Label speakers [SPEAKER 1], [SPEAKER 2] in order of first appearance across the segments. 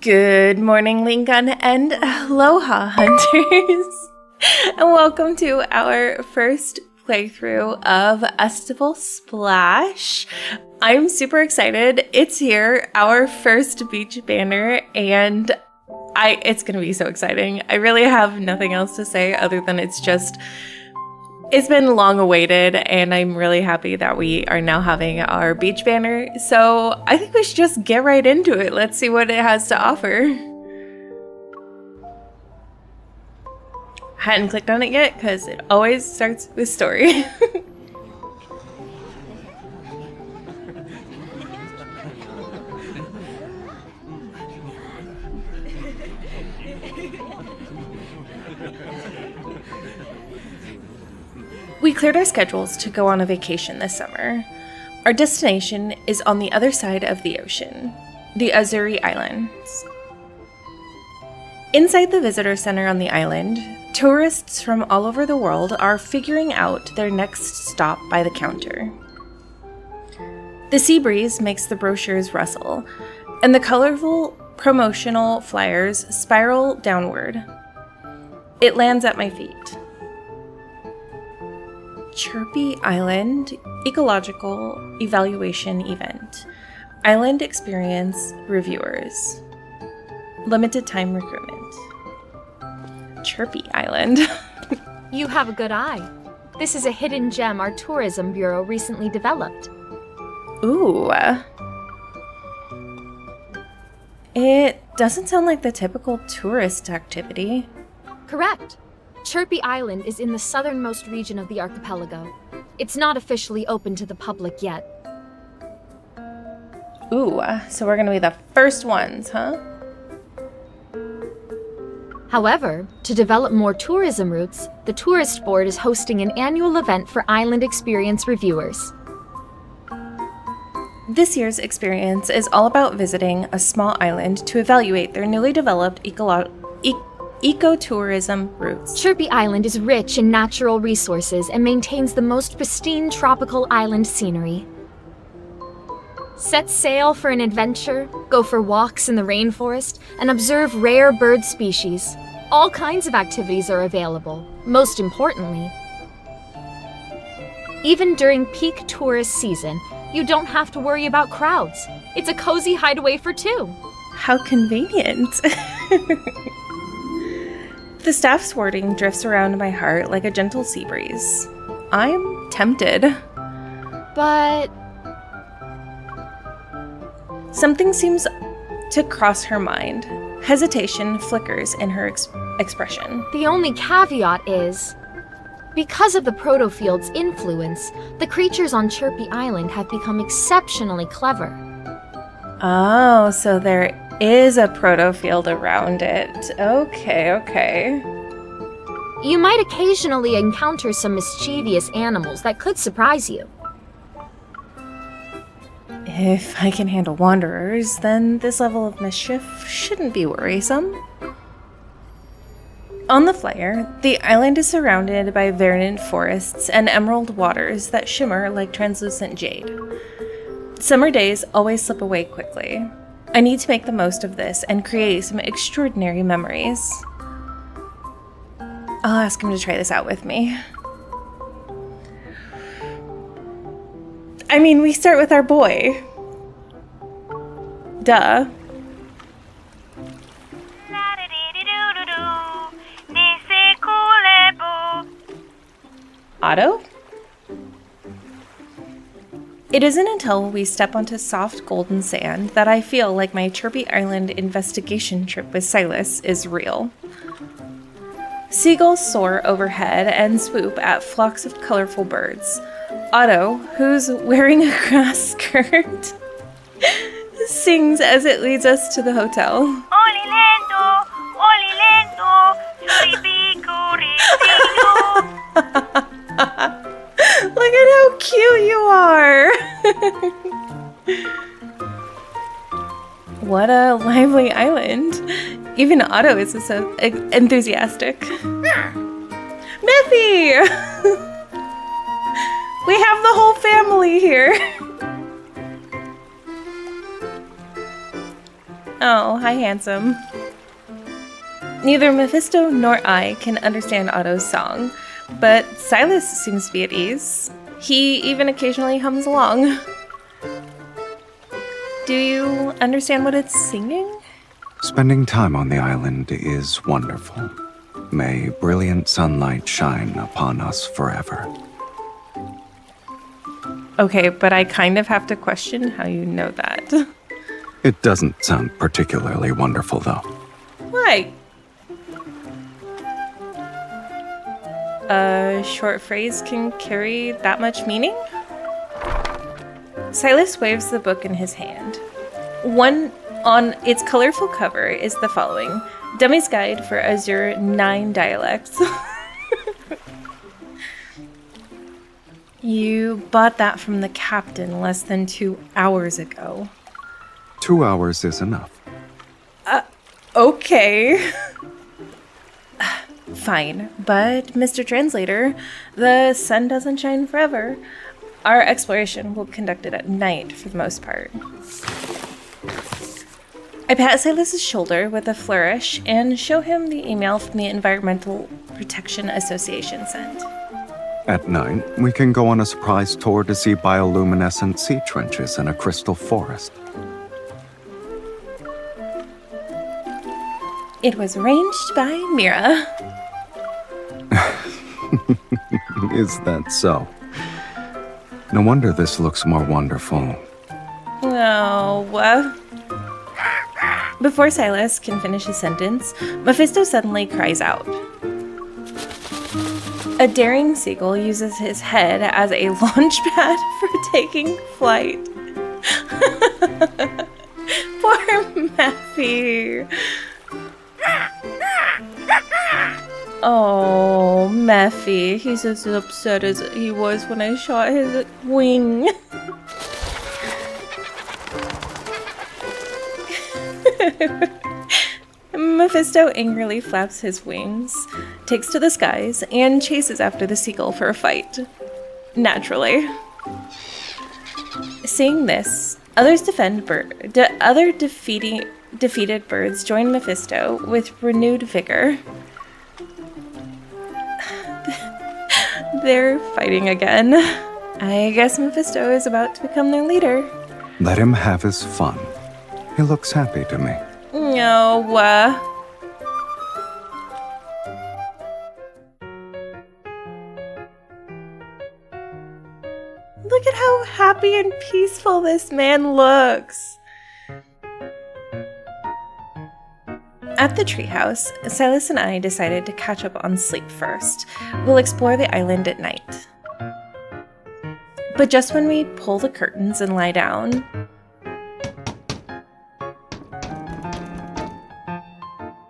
[SPEAKER 1] Good morning, Lincoln, and Aloha, hunters, and welcome to our first playthrough of Estival Splash. I'm super excited. It's here, our first beach banner, and it's gonna be so exciting. I really have nothing else to say other than it's been long awaited, and I'm really happy that we are now having our beach banner. So I think we should just get right into it. Let's see what it has to offer. I hadn't clicked on it yet because it always starts with story. We cleared our schedules to go on a vacation this summer. Our destination is on the other side of the ocean, the Azuri Islands. Inside the visitor center on the island, tourists from all over the world are figuring out their next stop by the counter. The sea breeze makes the brochures rustle, and the colorful promotional flyers spiral downward. It lands at my feet. Chirpy Island Ecological Evaluation Event. Island Experience Reviewers. Limited time recruitment. Chirpy Island.
[SPEAKER 2] You have a good eye. This is a hidden gem our tourism bureau recently developed.
[SPEAKER 1] Ooh. It doesn't sound like the typical tourist activity.
[SPEAKER 2] Correct. Chirpy Island is in the southernmost region of the archipelago. It's not officially open to the public yet.
[SPEAKER 1] Ooh, so we're gonna be the first ones, huh?
[SPEAKER 2] However, to develop more tourism routes, the tourist board is hosting an annual event for island experience reviewers.
[SPEAKER 1] This year's experience is all about visiting a small island to evaluate their newly developed ecotourism routes.
[SPEAKER 2] Chirpy Island is rich in natural resources and maintains the most pristine tropical island scenery. Set sail for an adventure, go for walks in the rainforest, and observe rare bird species. All kinds of activities are available. Most importantly, even during peak tourist season, you don't have to worry about crowds. It's a cozy hideaway for two.
[SPEAKER 1] How convenient. The staff's wording drifts around my heart like a gentle sea breeze. I'm tempted.
[SPEAKER 2] But
[SPEAKER 1] something seems to cross her mind. Hesitation flickers in her expression.
[SPEAKER 2] The only caveat is, because of the protofield's influence, the creatures on Chirpy Island have become exceptionally clever.
[SPEAKER 1] Oh, so there is a protofield around it. Okay.
[SPEAKER 2] You might occasionally encounter some mischievous animals that could surprise you.
[SPEAKER 1] If I can handle wanderers, then this level of mischief shouldn't be worrisome. On the flyer, the island is surrounded by verdant forests and emerald waters that shimmer like translucent jade. Summer days always slip away quickly. I need to make the most of this and create some extraordinary memories. I'll ask him to try this out with me. I mean, we start with our boy. Duh. Otto? It isn't until we step onto soft golden sand that I feel like my Chirpy Island investigation trip with Sylus is real. Seagulls soar overhead and swoop at flocks of colorful birds. Otto, who's wearing a grass skirt, sings as it leads us to the hotel. Look at how cute you are! What a lively island. Even Otto is so enthusiastic. Miffy! We have the whole family here. Oh, hi, handsome. Neither Mephisto nor I can understand Otto's song, but Sylus seems to be at ease. He even occasionally hums along. Do you understand what it's singing?
[SPEAKER 3] Spending time on the island is wonderful. May brilliant sunlight shine upon us forever.
[SPEAKER 1] Okay, but I kind of have to question how you know that.
[SPEAKER 3] It doesn't sound particularly wonderful, though.
[SPEAKER 1] Why? A short phrase can carry that much meaning? Sylus waves the book in his hand. One on its colorful cover is the following: Dummy's Guide for Azure 9 Dialects. You bought that from the captain less than 2 hours ago.
[SPEAKER 3] 2 hours is enough.
[SPEAKER 1] Okay. Fine, but Mr. Translator, the sun doesn't shine forever. Our exploration will be conducted at night for the most part. I pat Sylus's shoulder with a flourish and show him the email from the Environmental Protection Association sent.
[SPEAKER 3] At night, we can go on a surprise tour to see bioluminescent sea trenches in a crystal forest.
[SPEAKER 1] It was arranged by Mira.
[SPEAKER 3] Is that so? No wonder this looks more wonderful.
[SPEAKER 1] Oh. Before Sylus can finish his sentence, Mephisto suddenly cries out. A daring seagull uses his head as a launch pad for taking flight. Poor Mephi. Oh, Mephi. He's as upset as he was when I shot his wing. Mephisto angrily flaps his wings, takes to the skies, and chases after the seagull for a fight. Naturally. Seeing this, other defeated birds join Mephisto with renewed vigor. They're fighting again. I guess Mephisto is about to become their leader.
[SPEAKER 3] Let him have his fun. He looks happy to me.
[SPEAKER 1] No. Look at how happy and peaceful this man looks. At the treehouse, Sylus and I decided to catch up on sleep first. We'll explore the island at night. But just when we pull the curtains and lie down,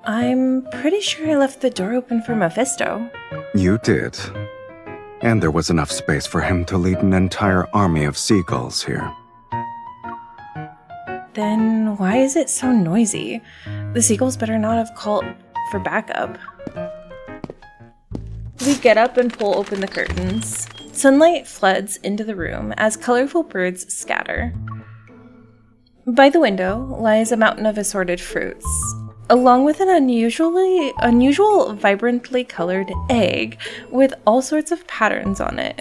[SPEAKER 1] I'm pretty sure I left the door open for Mephisto.
[SPEAKER 3] You did. And there was enough space for him to lead an entire army of seagulls here.
[SPEAKER 1] Then why is it so noisy? The seagulls better not have called for backup. We get up and pull open the curtains. Sunlight floods into the room as colorful birds scatter. By the window lies a mountain of assorted fruits, along with an unusual vibrantly colored egg with all sorts of patterns on it.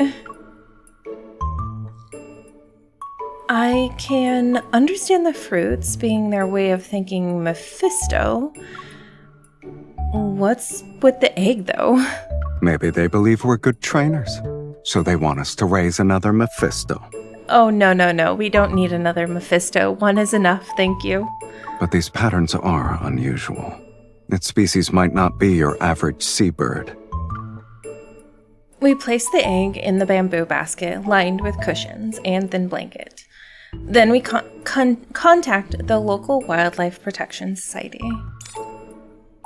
[SPEAKER 1] I can understand the fruits being their way of thanking Mephisto. What's with the egg, though?
[SPEAKER 3] Maybe they believe we're good trainers, so they want us to raise another Mephisto.
[SPEAKER 1] Oh, no. We don't need another Mephisto. One is enough, thank you.
[SPEAKER 3] But these patterns are unusual. Its species might not be your average seabird.
[SPEAKER 1] We place the egg in the bamboo basket lined with cushions and thin blanket. Then we contact the local Wildlife Protection Society.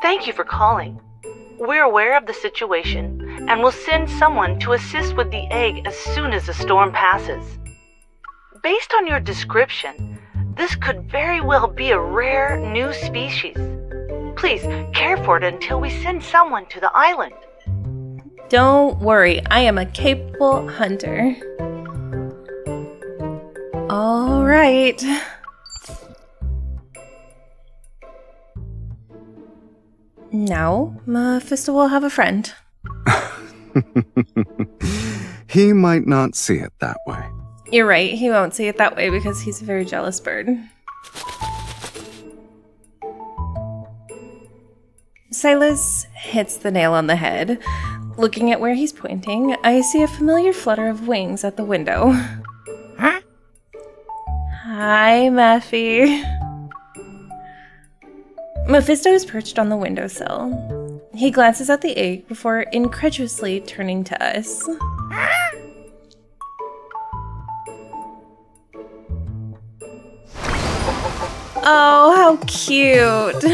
[SPEAKER 4] Thank you for calling. We're aware of the situation and will send someone to assist with the egg as soon as the storm passes. Based on your description, this could very well be a rare new species. Please care for it until we send someone to the island.
[SPEAKER 1] Don't worry, I am a capable hunter. All right. Now, Mephisto will have a friend.
[SPEAKER 3] He might not see it that way.
[SPEAKER 1] You're right, he won't see it that way because he's a very jealous bird. Sylus hits the nail on the head. Looking at where he's pointing, I see a familiar flutter of wings at the window.
[SPEAKER 5] Huh?
[SPEAKER 1] Hi, Mephi. Mephisto is perched on the windowsill. He glances at the egg before incredulously turning to us. Oh, how cute!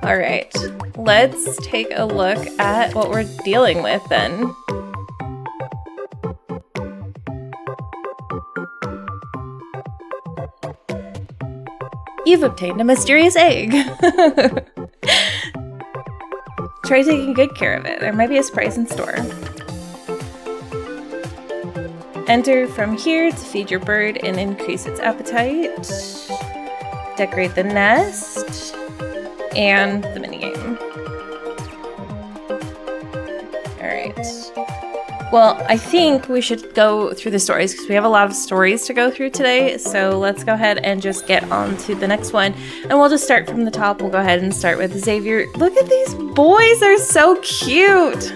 [SPEAKER 1] Alright, let's take a look at what we're dealing with then. You've obtained a mysterious egg! Try taking good care of it. There might be a surprise in store. Enter from here to feed your bird and increase its appetite. Decorate the nest. And the minigame. Alright. Well, I think we should go through the stories because we have a lot of stories to go through today. So let's go ahead and just get on to the next one. And we'll just start from the top. We'll go ahead and start with Xavier. Look at these boys, they're so cute!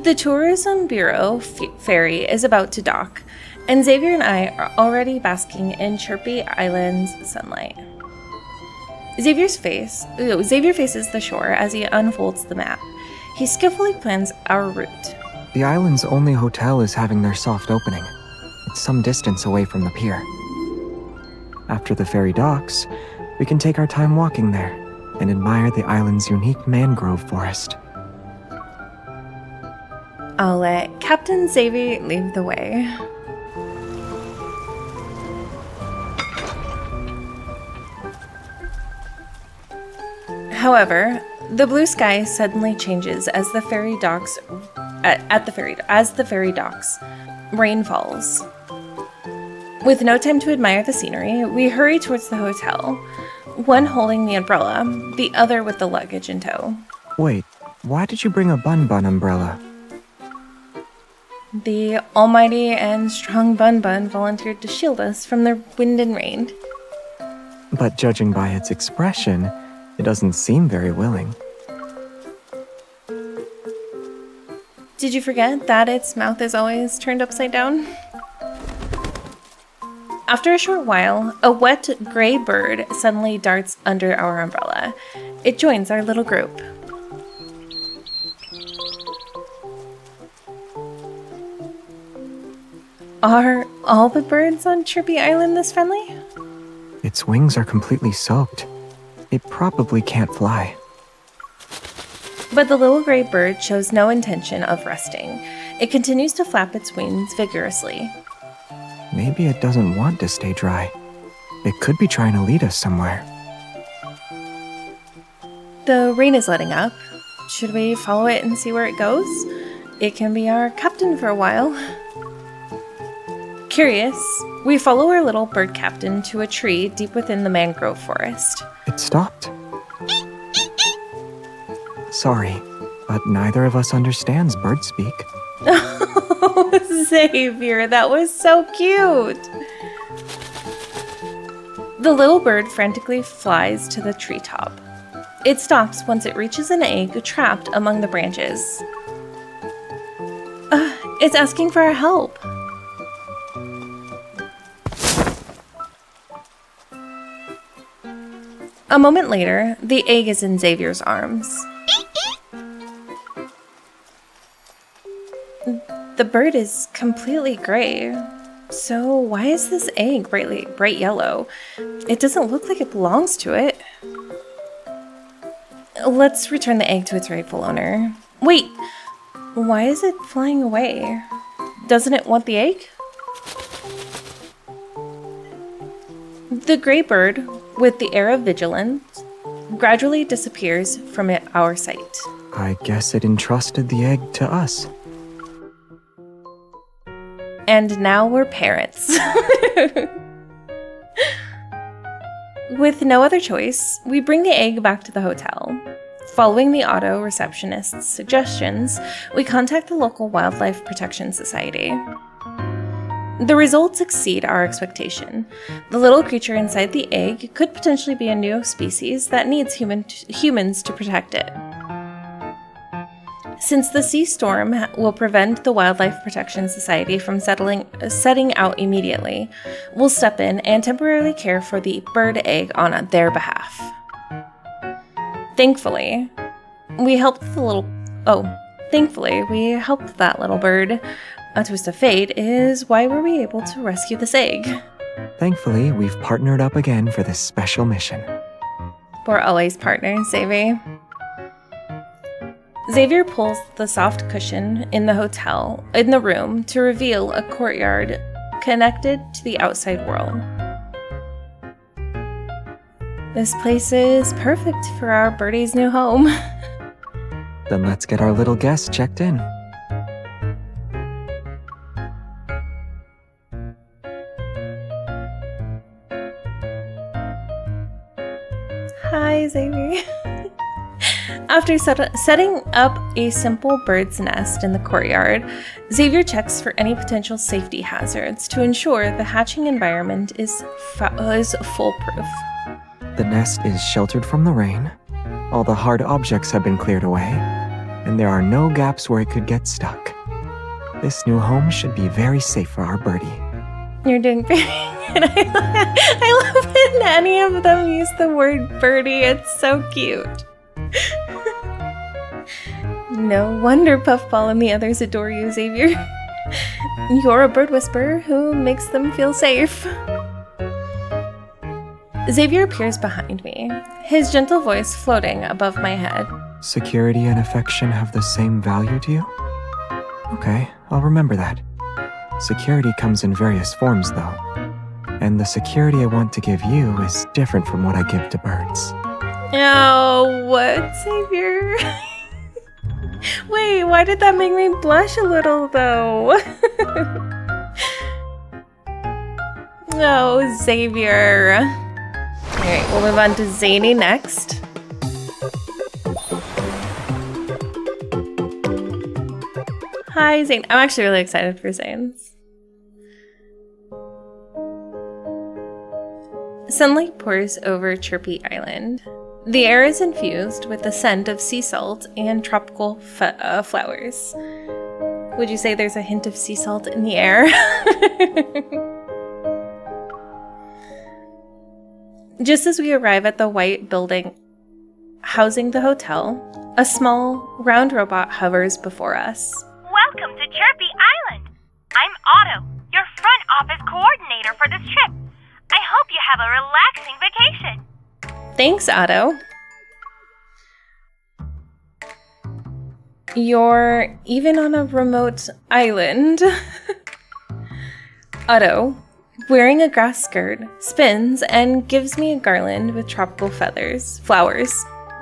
[SPEAKER 1] The Tourism Bureau ferry is about to dock, and Xavier and I are already basking in chirpy island's sunlight. Xavier faces the shore as he unfolds the map. He skillfully plans our route.
[SPEAKER 5] The island's only hotel is having their soft opening. It's some distance away from the pier. After the ferry docks, we can take our time walking there and admire the island's unique mangrove forest.
[SPEAKER 1] I'll let Captain Xavier lead the way. However, the blue sky suddenly changes as the ferry docks. As the ferry docks, rain falls. With no time to admire the scenery, we hurry towards the hotel. One holding the umbrella, the other with the luggage in tow.
[SPEAKER 5] Wait, why did you bring a Bun umbrella?
[SPEAKER 1] The almighty and strong Bun volunteered to shield us from the wind and rain.
[SPEAKER 5] But judging by its expression, it doesn't seem very willing.
[SPEAKER 1] Did you forget that its mouth is always turned upside down? After a short while, a wet gray bird suddenly darts under our umbrella. It joins our little group. Are all the birds on Chirpy Island this friendly?
[SPEAKER 5] Its wings are completely soaked. It probably can't fly.
[SPEAKER 1] But the little gray bird shows no intention of resting. It continues to flap its wings vigorously.
[SPEAKER 5] Maybe it doesn't want to stay dry. It could be trying to lead us somewhere.
[SPEAKER 1] The rain is letting up. Should we follow it and see where it goes? It can be our captain for a while. Curious, we follow our little bird captain to a tree deep within the mangrove forest.
[SPEAKER 5] It stopped. Sorry, but neither of us understands bird speak.
[SPEAKER 1] Oh, Xavier, that was so cute! The little bird frantically flies to the treetop. It stops once it reaches an egg trapped among the branches. It's asking for our help. A moment later, the egg is in Xavier's arms. The bird is completely gray. So why is this egg bright yellow? It doesn't look like it belongs to it. Let's return the egg to its rightful owner. Wait, why is it flying away? Doesn't it want the egg? The gray bird, with the air of vigilance, gradually disappears from our sight.
[SPEAKER 5] I guess it entrusted the egg to us.
[SPEAKER 1] And now we're parents. With no other choice, we bring the egg back to the hotel. Following the auto receptionist's suggestions, we contact the local Wildlife Protection Society. The results exceed our expectation. The little creature inside the egg could potentially be a new species that needs humans to protect it. Since the sea storm will prevent the Wildlife Protection Society from setting out immediately, we'll step in and temporarily care for the bird egg on their behalf. Thankfully, we helped that little bird. A twist of fate is why were we able to rescue this egg?
[SPEAKER 5] Thankfully, we've partnered up again for this special mission.
[SPEAKER 1] We're always partners, Xavier. Xavier pulls the soft cushion in the room to reveal a courtyard connected to the outside world. This place is perfect for our birdie's new home.
[SPEAKER 5] Then let's get our little guest checked in.
[SPEAKER 1] Hi, Xavier. After setting up a simple bird's nest in the courtyard, Xavier checks for any potential safety hazards to ensure the hatching environment is foolproof.
[SPEAKER 5] The nest is sheltered from the rain, all the hard objects have been cleared away, and there are no gaps where it could get stuck. This new home should be very safe for our birdie.
[SPEAKER 1] You're doing very good. I love when any of them use the word birdie. It's so cute. No wonder Puffball and the others adore you, Xavier. You're a bird whisperer who makes them feel safe. Xavier appears behind me, his gentle voice floating above my head.
[SPEAKER 5] Security and affection have the same value to you? Okay, I'll remember that. Security comes in various forms, though. And the security I want to give you is different from what I give to birds.
[SPEAKER 1] Oh, what, Xavier? Wait, why did that make me blush a little, though? Oh, Xavier. Alright, we'll move on to Zayne next. Hi, Zayne. I'm actually really excited for Zayne's. Sunlight pours over Chirpy Island. The air is infused with the scent of sea salt and tropical flowers. Would you say there's a hint of sea salt in the air? Just as we arrive at the white building housing the hotel, a small, round robot hovers before us.
[SPEAKER 6] Welcome to Chirpy Island. I'm Otto, your front office coordinator for this trip. I hope you have a relaxing vacation.
[SPEAKER 1] Thanks, Otto. You're even on a remote island. Otto, wearing a grass skirt, spins and gives me a garland with tropical flowers.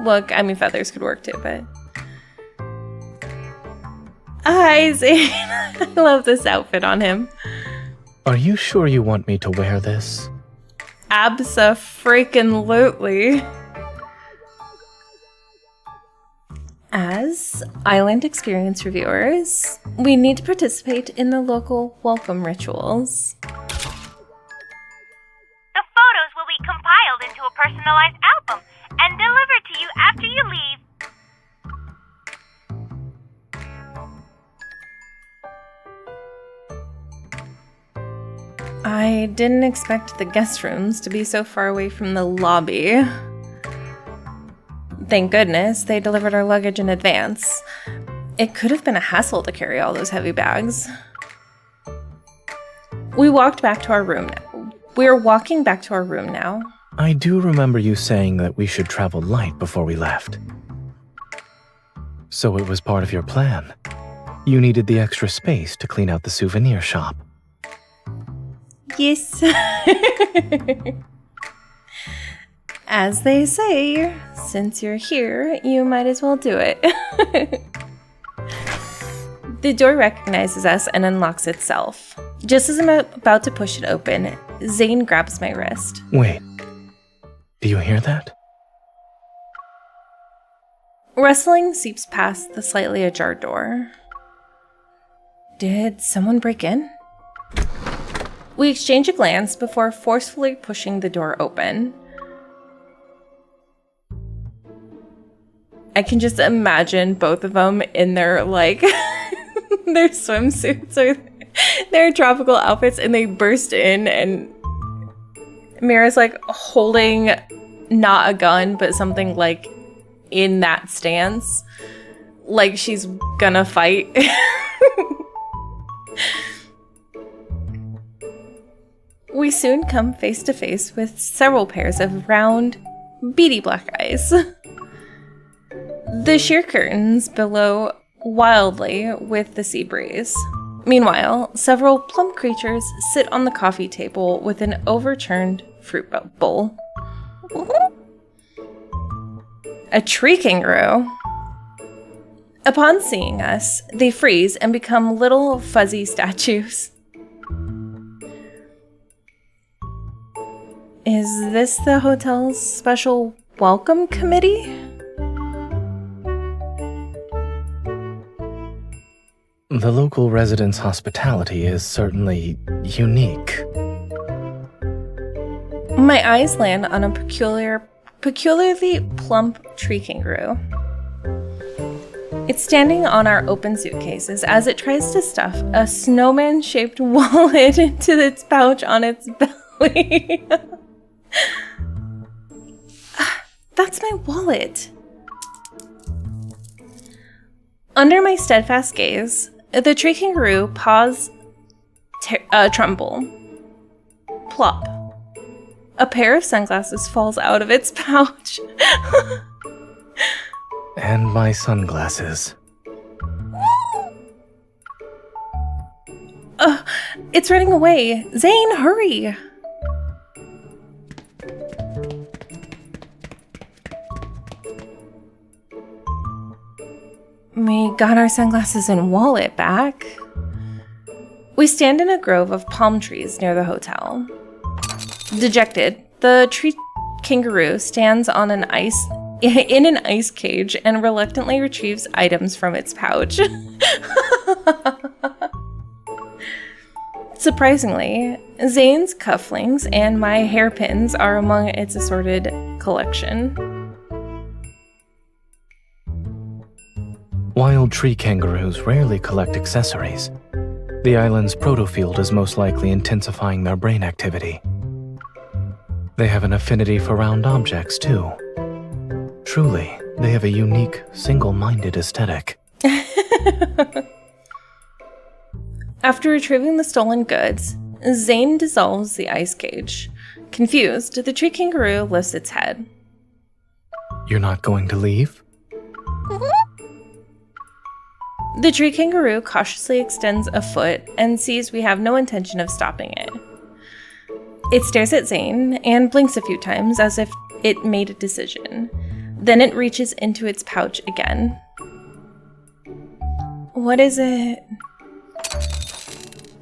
[SPEAKER 1] Look, I mean, feathers could work too, but... Hi, Zayne. I love this outfit on him.
[SPEAKER 7] Are you sure you want me to wear this?
[SPEAKER 1] Abso-freaking-lutely. As island experience reviewers, we need to participate in the local welcome rituals.
[SPEAKER 6] The photos will be compiled into a personalized album and delivered to you after you leave.
[SPEAKER 1] I didn't expect the guest rooms to be so far away from the lobby. Thank goodness they delivered our luggage in advance. It could have been a hassle to carry all those heavy bags. We walked back to our room now. We're walking back to our room now.
[SPEAKER 7] I do remember you saying that we should travel light before we left. So it was part of your plan. You needed the extra space to clean out the souvenir shop.
[SPEAKER 1] Yes. As they say, since you're here, you might as well do it. The door recognizes us and unlocks itself. Just as I'm about to push it open, Zayne grabs my wrist.
[SPEAKER 7] Wait. Do you hear that?
[SPEAKER 1] Rustling seeps past the slightly ajar door. Did someone break in? We exchange a glance before forcefully pushing the door open. I can just imagine both of them in their, their swimsuits or their tropical outfits, and they burst in, and Mira's, holding not a gun, but something, in that stance. Like she's gonna fight. We soon come face to face with several pairs of round, beady black eyes. The sheer curtains billow wildly with the sea breeze. Meanwhile, several plump creatures sit on the coffee table with an overturned fruit bowl. A tree kangaroo. Upon seeing us, they freeze and become little fuzzy statues. Is this the hotel's special welcome committee?
[SPEAKER 7] The local residents' hospitality is certainly unique.
[SPEAKER 1] My eyes land on a peculiarly plump tree kangaroo. It's standing on our open suitcases as it tries to stuff a snowman-shaped wallet into its pouch on its belly. That's my wallet. Under my steadfast gaze, the tree kangaroo paws tremble. Plop. A pair of sunglasses falls out of its pouch.
[SPEAKER 7] And my sunglasses.
[SPEAKER 1] It's running away. Zayne, hurry! We got our sunglasses and wallet back. We stand in a grove of palm trees near the hotel. Dejected, the tree kangaroo stands on in an ice cage and reluctantly retrieves items from its pouch. Surprisingly, Zayne's cufflinks and my hairpins are among its assorted collection.
[SPEAKER 7] Wild tree kangaroos rarely collect accessories. The island's protofield is most likely intensifying their brain activity. They have an affinity for round objects, too. Truly, they have a unique, single-minded aesthetic.
[SPEAKER 1] After retrieving the stolen goods, Zayne dissolves the ice cage. Confused, the tree kangaroo lifts its head.
[SPEAKER 7] You're not going to leave?
[SPEAKER 1] The tree kangaroo cautiously extends a foot and sees we have no intention of stopping it. It stares at Zayne and blinks a few times as if it made a decision. Then it reaches into its pouch again. What is it?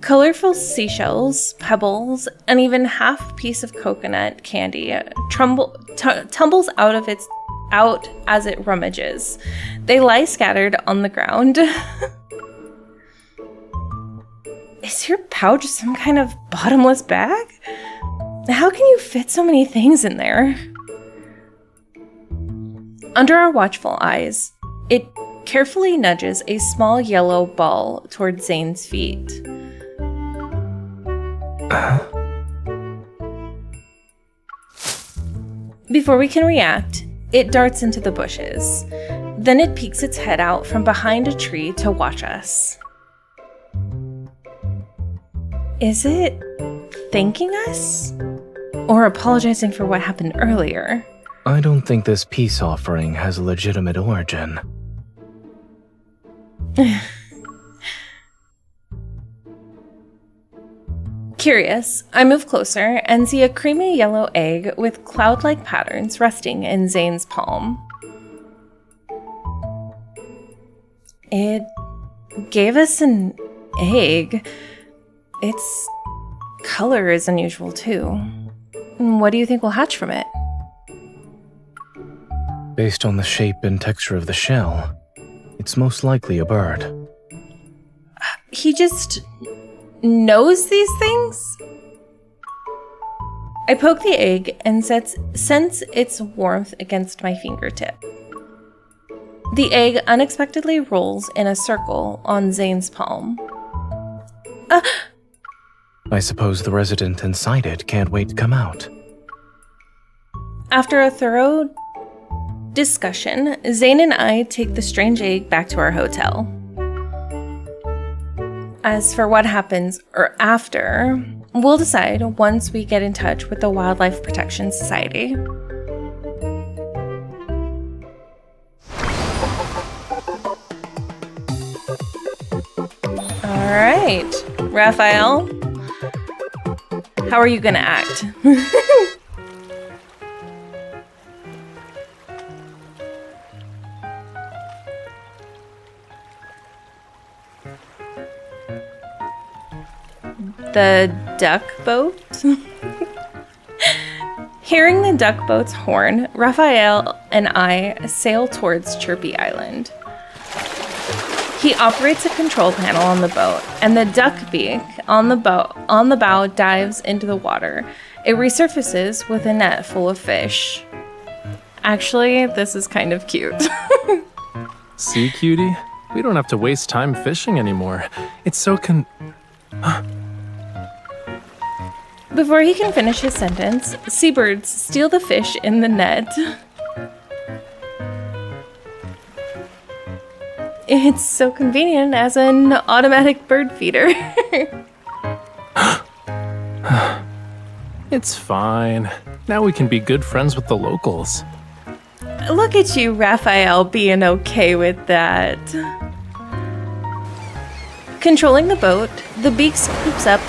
[SPEAKER 1] Colorful seashells, pebbles, and even half a piece of coconut candy tumbles out as it rummages. They lie scattered on the ground. Is your pouch some kind of bottomless bag? How can you fit so many things in there? Under our watchful eyes, it carefully nudges a small yellow ball towards Zayne's feet. Before we can react, it darts into the bushes. Then it peeks its head out from behind a tree to watch us. Is it thanking us? Or apologizing for what happened earlier?
[SPEAKER 7] I don't think this peace offering has a legitimate origin.
[SPEAKER 1] Curious, I move closer and see a creamy yellow egg with cloud-like patterns resting in Zayne's palm. It gave us an egg. Its color is unusual too. What do you think will hatch from it?
[SPEAKER 7] Based on the shape and texture of the shell, it's most likely a bird.
[SPEAKER 1] He just knows these things? I poke the egg and sense its warmth against my fingertip. The egg unexpectedly rolls in a circle on Zayne's palm.
[SPEAKER 7] I suppose the resident inside it can't wait to come out.
[SPEAKER 1] After a thorough discussion, Zayne and I take the strange egg back to our hotel. As for what happens after, we'll decide once we get in touch with the Wildlife Protection Society. All right, Rafayel, how are you gonna act? The duck boat? Hearing the duck boat's horn, Rafayel and I sail towards Chirpy Island. He operates a control panel on the boat, and the duck beak on the bow dives into the water. It resurfaces with a net full of fish. Actually, this is kind of cute.
[SPEAKER 8] See, cutie? We don't have to waste time fishing anymore. It's so
[SPEAKER 1] Before he can finish his sentence, seabirds steal the fish in the net. It's so convenient as an automatic bird feeder.
[SPEAKER 8] It's fine. Now we can be good friends with the locals.
[SPEAKER 1] Look at you, Rafayel, being okay with that. Controlling the boat, the beak scoops up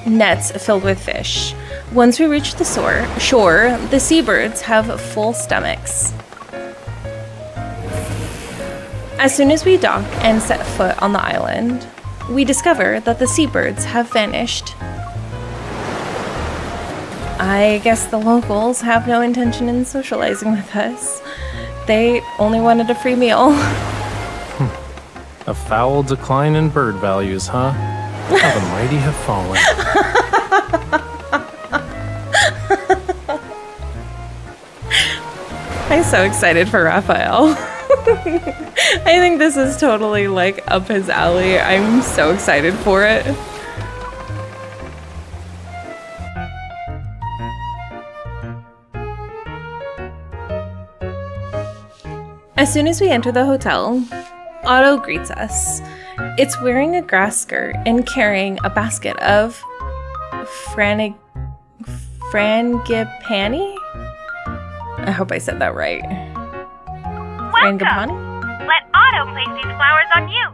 [SPEAKER 1] nets filled with fish. Once we reach the shore, the seabirds have full stomachs. As soon as we dock and set foot on the island, we discover that the seabirds have vanished. I guess the locals have no intention in socializing with us. They only wanted a free meal.
[SPEAKER 8] A foul decline in bird values, huh? How the mighty have fallen.
[SPEAKER 1] I'm so excited for Rafayel. I think this is totally like up his alley. I'm so excited for it. As soon as we enter the hotel, Otto greets us. It's wearing a grass skirt and carrying a basket of frangipani? I hope I said that right.
[SPEAKER 6] Welcome. Let Otto place these flowers on you.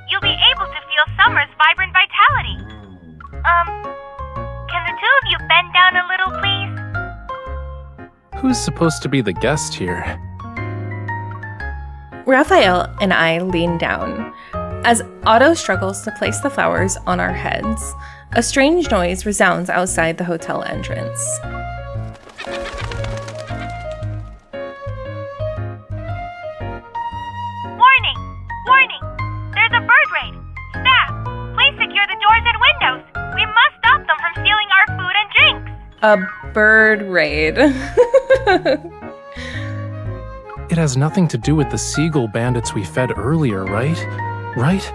[SPEAKER 6] You'll be able to feel summer's vibrant vitality. Can the two of you bend down a little, please?
[SPEAKER 8] Who's supposed to be the guest here?
[SPEAKER 1] Rafayel and I lean down. As Otto struggles to place the flowers on our heads, a strange noise resounds outside the hotel entrance.
[SPEAKER 6] Warning! There's a bird raid! Staff, please secure the doors and windows! We must stop them from stealing our food and drinks!
[SPEAKER 1] A bird raid.
[SPEAKER 8] It has nothing to do with the seagull bandits we fed earlier, right? Right?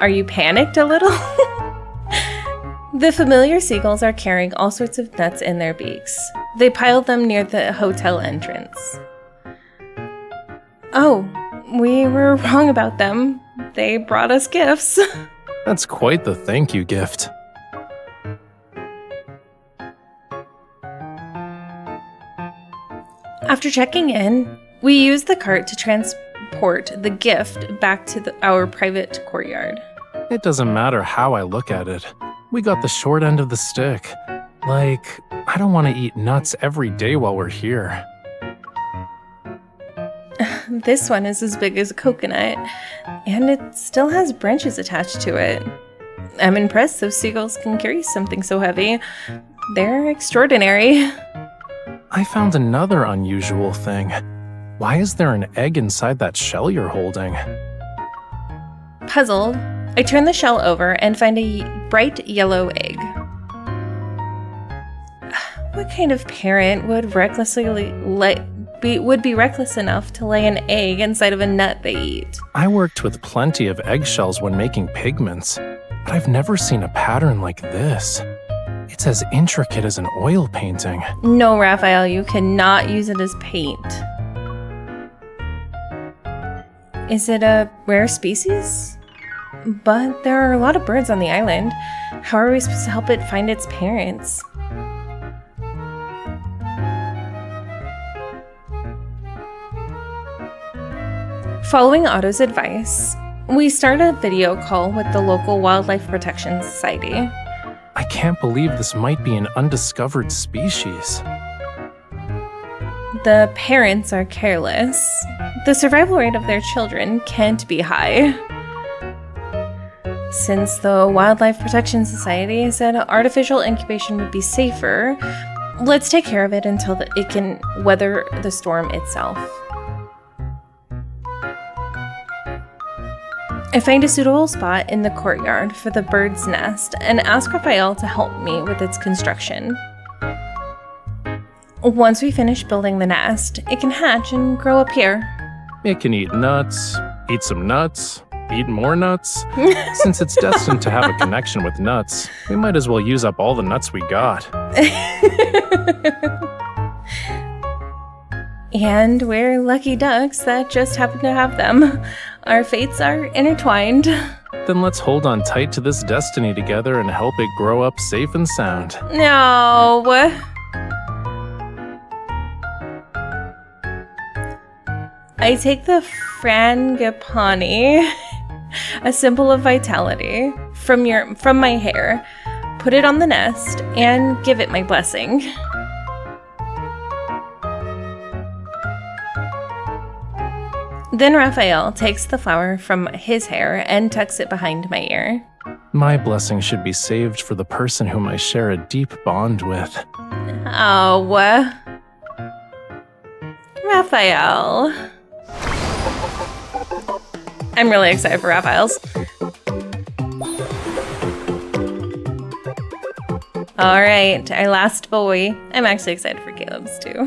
[SPEAKER 1] Are you panicked a little? The familiar seagulls are carrying all sorts of nuts in their beaks. They piled them near the hotel entrance. Oh, we were wrong about them. They brought us gifts.
[SPEAKER 8] That's quite the thank you gift.
[SPEAKER 1] After checking in, we use the cart to transport the gift back to our private courtyard.
[SPEAKER 8] It doesn't matter how I look at it. We got the short end of the stick. Like, I don't want to eat nuts every day while we're here.
[SPEAKER 1] This one is as big as a coconut, and it still has branches attached to it. I'm impressed those seagulls can carry something so heavy. They're extraordinary.
[SPEAKER 8] I found another unusual thing. Why is there an egg inside that shell you're holding?
[SPEAKER 1] Puzzled, I turn the shell over and find a bright yellow egg. What kind of parent would be reckless enough to lay an egg inside of a nut they eat?
[SPEAKER 8] I worked with plenty of eggshells when making pigments, but I've never seen a pattern like this. It's as intricate as an oil painting.
[SPEAKER 1] No, Raphael, you cannot use it as paint. Is it a rare species? But there are a lot of birds on the island. How are we supposed to help it find its parents? Following Otto's advice, we start a video call with the local Wildlife Protection Society.
[SPEAKER 8] I can't believe this might be an undiscovered species.
[SPEAKER 1] The parents are careless. The survival rate of their children can't be high. Since the Wildlife Protection Society said artificial incubation would be safer, let's take care of it until it can weather the storm itself. I find a suitable spot in the courtyard for the bird's nest and ask Rafayel to help me with its construction. Once we finish building the nest, it can hatch and grow up here.
[SPEAKER 8] It can eat nuts, eat some nuts, eat more nuts. Since it's destined to have a connection with nuts, we might as well use up all the nuts we got.
[SPEAKER 1] And we're lucky ducks that just happen to have them. Our fates are intertwined.
[SPEAKER 8] Then let's hold on tight to this destiny together and help it grow up safe and sound.
[SPEAKER 1] No. I take the frangipani, a symbol of vitality, from my hair, put it on the nest, and give it my blessing. Then Raphael takes the flower from his hair and tucks it behind my ear.
[SPEAKER 8] My blessing should be saved for the person whom I share a deep bond with.
[SPEAKER 1] Oh. Raphael. I'm really excited for Raphael's. Alright, our last boy. I'm actually excited for Caleb's too.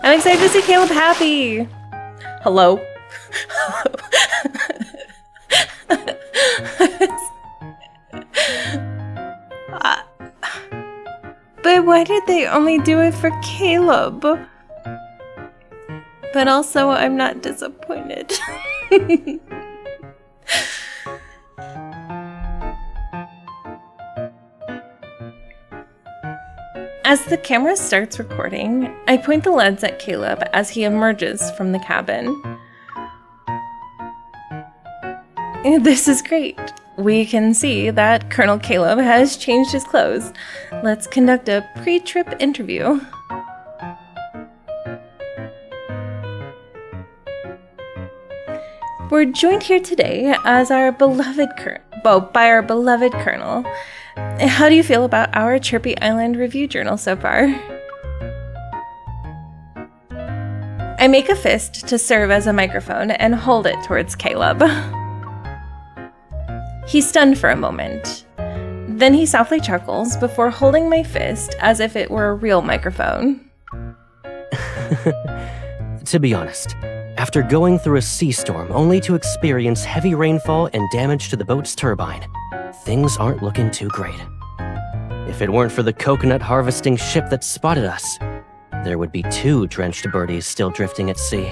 [SPEAKER 1] I'm excited to see Caleb happy. Hello. But why did they only do it for Caleb? But also, I'm not disappointed. As the camera starts recording, I point the lens at Caleb as he emerges from the cabin. This is great. We can see that Colonel Caleb has changed his clothes. Let's conduct a pre-trip interview. We're joined here today as by our beloved Colonel. How do you feel about our Chirpy Island review journal so far? I make a fist to serve as a microphone and hold it towards Caleb. He's stunned for a moment. Then he softly chuckles before holding my fist as if it were a real microphone.
[SPEAKER 9] To be honest, after going through a sea storm only to experience heavy rainfall and damage to the boat's turbine, things aren't looking too great. If it weren't for the coconut harvesting ship that spotted us, there would be 2 drenched birdies still drifting at sea.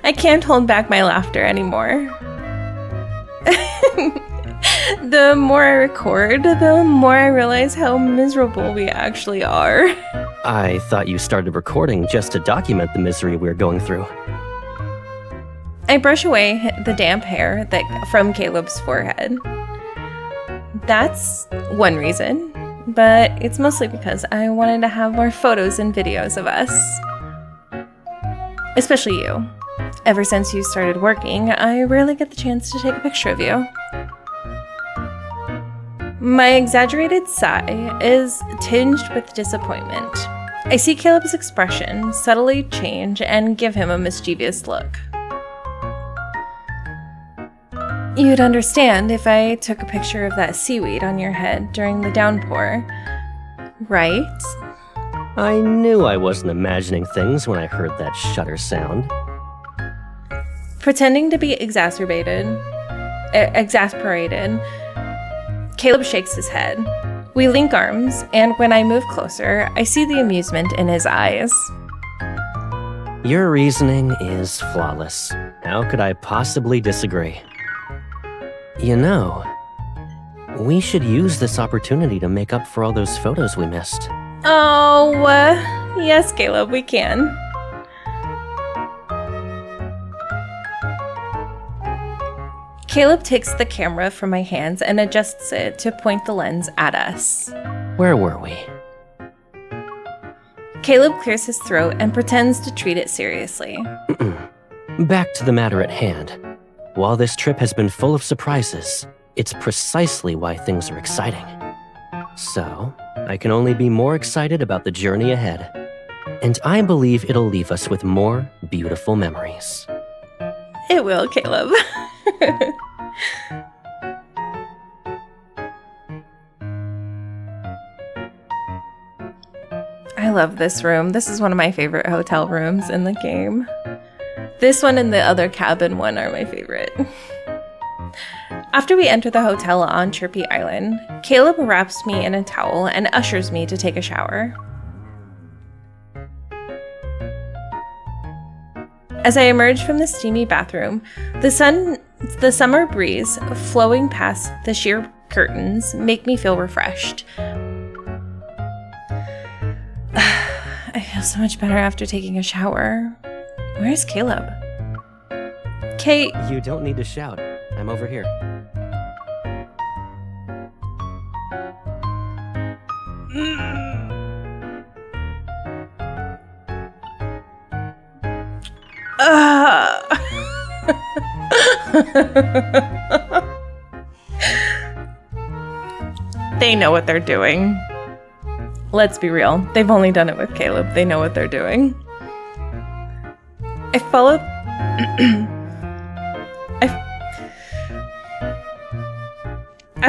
[SPEAKER 1] I can't hold back my laughter anymore. The more I record, the more I realize how miserable we actually are.
[SPEAKER 9] I thought you started recording just to document the misery we're going through.
[SPEAKER 1] I brush away the damp hair from Caleb's forehead. That's one reason, but it's mostly because I wanted to have more photos and videos of us. Especially you. Ever since you started working, I rarely get the chance to take a picture of you. My exaggerated sigh is tinged with disappointment. I see Caleb's expression subtly change and give him a mischievous look. You'd understand if I took a picture of that seaweed on your head during the downpour, right?
[SPEAKER 9] I knew I wasn't imagining things when I heard that shutter sound.
[SPEAKER 1] Pretending to be exasperated, Caleb shakes his head. We link arms, and when I move closer, I see the amusement in his eyes.
[SPEAKER 9] Your reasoning is flawless. How could I possibly disagree? You know, we should use this opportunity to make up for all those photos we missed.
[SPEAKER 1] Oh, yes, Caleb, we can. Caleb takes the camera from my hands and adjusts it to point the lens at us.
[SPEAKER 9] Where were we?
[SPEAKER 1] Caleb clears his throat and pretends to treat it seriously.
[SPEAKER 9] Back to the matter at hand. While this trip has been full of surprises, it's precisely why things are exciting. So, I can only be more excited about the journey ahead. And I believe it'll leave us with more beautiful memories.
[SPEAKER 1] It will, Caleb. I love this room. This is one of my favorite hotel rooms in the game. This one and the other cabin one are my favorite. After we enter the hotel on Chirpy Island, Caleb wraps me in a towel and ushers me to take a shower. As I emerge from the steamy bathroom, the summer breeze flowing past the sheer curtains make me feel refreshed. I feel so much better after taking a shower. Where's Caleb? Kate.
[SPEAKER 9] You don't need to shout. I'm over here.
[SPEAKER 1] They know what they're doing. Let's be real. They've only done it with Caleb. They know what they're doing. I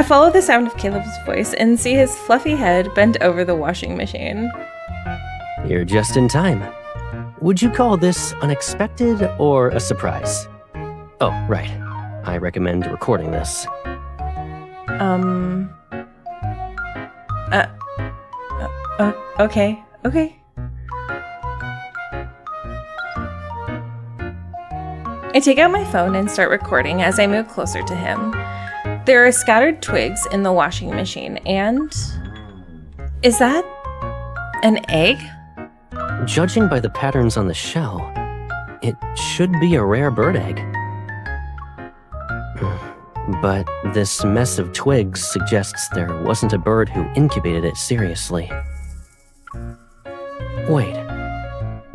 [SPEAKER 1] follow the sound of Caleb's voice and see his fluffy head bent over the washing machine.
[SPEAKER 9] You're just in time. Would you call this unexpected or a surprise? Oh, right. I recommend recording this.
[SPEAKER 1] Okay. I take out my phone and start recording as I move closer to him. There are scattered twigs in the washing machine, and... is that an egg?
[SPEAKER 9] Judging by the patterns on the shell, it should be a rare bird egg. But this mess of twigs suggests there wasn't a bird who incubated it seriously. Wait,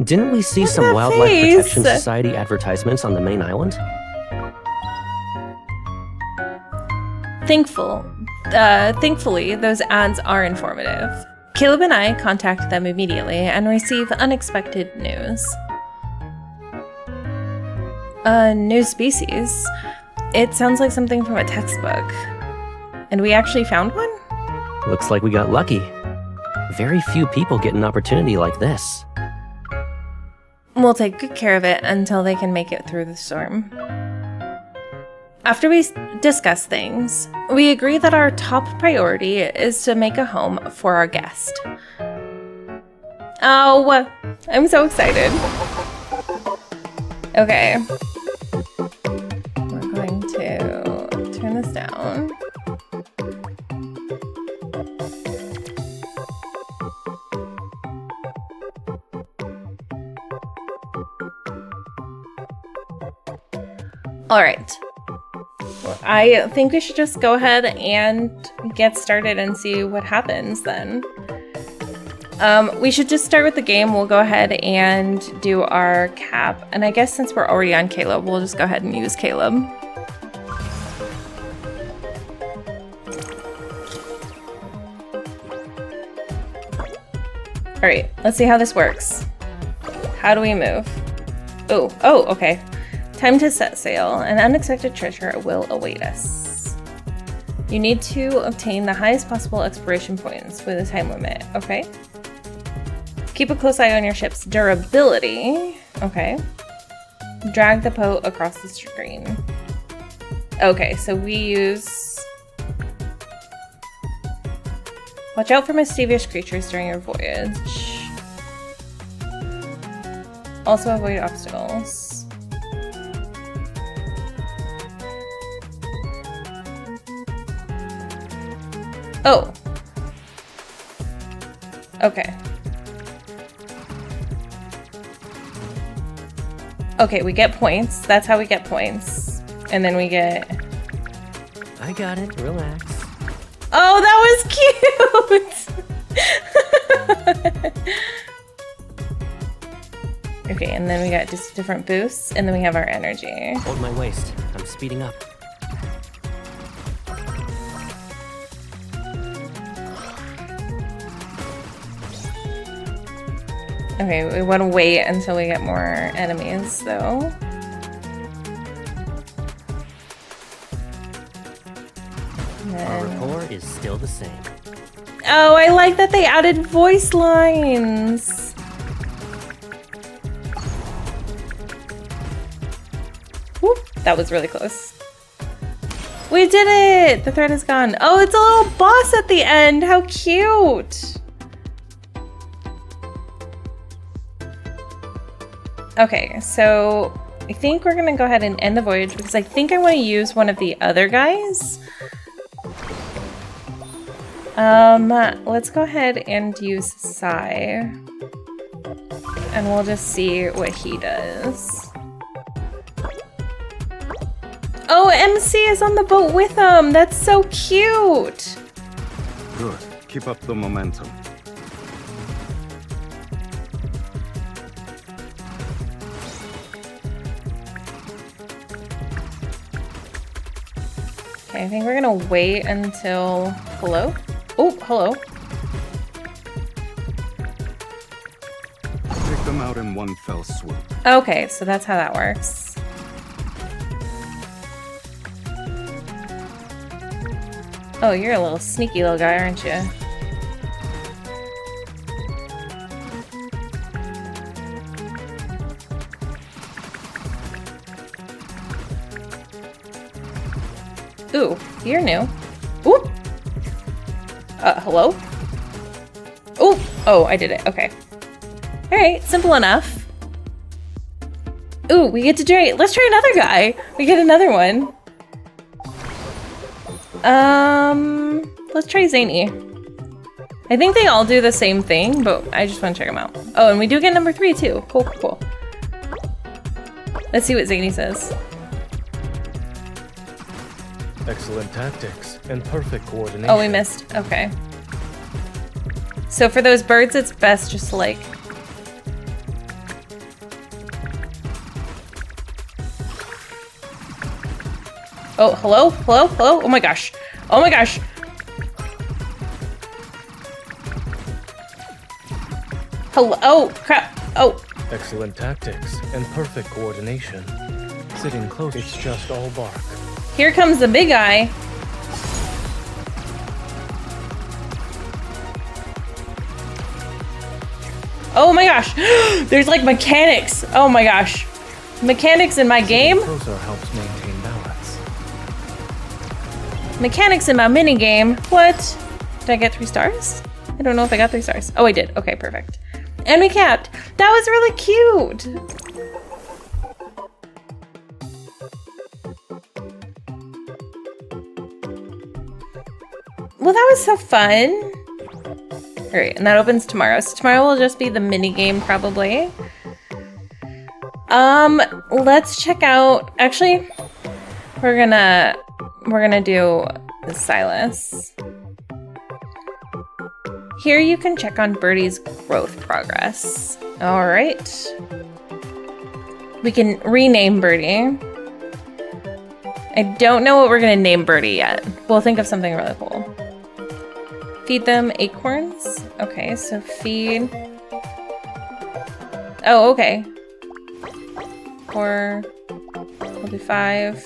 [SPEAKER 9] didn't we see some Wildlife Protection Society advertisements on the main island?
[SPEAKER 1] Thankfully, those ads are informative. Caleb and I contact them immediately and receive unexpected news. A new species. It sounds like something from a textbook. And we actually found one?
[SPEAKER 9] Looks like we got lucky. Very few people get an opportunity like this.
[SPEAKER 1] We'll take good care of it until they can make it through the storm. After we discuss things, we agree that our top priority is to make a home for our guest. Oh, I'm so excited. Okay. We're going to turn this down. All right. I think we should just go ahead and get started and see what happens then. We should just start with the game. We'll go ahead and do our cap. And I guess since we're already on Caleb, we'll just go ahead and use Caleb. All right, let's see how this works. How do we move? Oh, okay. Time to set sail. An unexpected treasure will await us. You need to obtain the highest possible exploration points with a time limit. Okay. Keep a close eye on your ship's durability. Okay. Drag the boat across the screen. Okay, so we use... Watch out for mischievous creatures during your voyage. Also avoid obstacles. Oh. Okay. Okay, we get points. That's how we get points. And then we get...
[SPEAKER 9] I got it. Relax.
[SPEAKER 1] Oh, that was cute! Okay, and then we got just different boosts, and then we have our energy.
[SPEAKER 9] Hold my waist. I'm speeding up.
[SPEAKER 1] Okay, we want to wait until we get more enemies, though.
[SPEAKER 9] Our rapport is still the same.
[SPEAKER 1] Oh, I like that they added voice lines. Whoop, that was really close. We did it! The thread is gone. Oh, it's a little boss at the end. How cute. Okay, so I think we're gonna go ahead and end the voyage because I think I want to use one of the other guys. Let's go ahead and use Sai. And we'll just see what he does. Oh, MC is on the boat with him! That's so cute!
[SPEAKER 3] Good. Keep up the momentum.
[SPEAKER 1] Okay, I think we're gonna wait until... Hello? Oh, hello.
[SPEAKER 3] Take them out in one fell swoop.
[SPEAKER 1] Okay, so that's how that works. Oh, you're a little sneaky little guy, aren't you? Ooh, you're new. Ooh! Hello? Ooh! Oh, I did it. Okay. Alright, simple enough. Ooh, we get to try... Let's try another guy! We get another one. Let's try Zayne. I think they all do the same thing, but I just want to check them out. Oh, and we do get number 3 too. Cool, cool, cool. Let's see what Zayne says.
[SPEAKER 7] Excellent tactics and perfect coordination.
[SPEAKER 1] Oh, we missed. Okay. So for those birds, it's best just to like... Oh, hello? Hello? Hello? Oh my gosh. Oh my gosh. Hello? Oh, crap. Oh.
[SPEAKER 7] Excellent tactics and perfect coordination. Sitting close, it's just all bark.
[SPEAKER 1] Here comes the big guy. Oh my gosh. There's like mechanics. Oh my gosh. Mechanics in my game?
[SPEAKER 7] Closer helps maintain balance.
[SPEAKER 1] Mechanics in my minigame. What? Did I get 3 stars? I don't know if I got 3 stars. Oh, I did. Okay, perfect. And we capped. That was really cute. Well, that was so fun. All right, and that opens tomorrow. So tomorrow will just be the mini game probably. Let's check out, actually, We're gonna do Sylus. Here you can check on Birdie's growth progress. All right. We can rename Birdie. I don't know what we're gonna name Birdie yet. We'll think of something really cool. Feed them acorns. Okay, so feed. Oh, okay. 4. We'll do 5.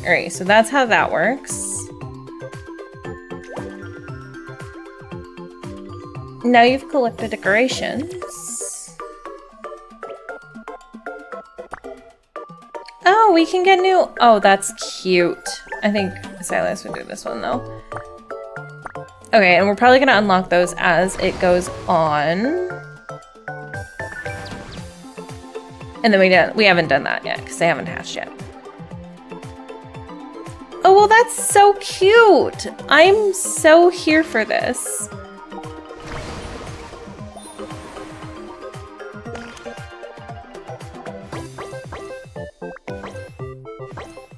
[SPEAKER 1] All right, so that's how that works. Now you've collected decorations. Oh, we can get new. Oh, that's cute. I think Sylus would do this one though. Okay, and we're probably gonna unlock those as it goes on. And then we haven't done that yet because they haven't hatched yet. Oh, well, that's so cute. I'm so here for this.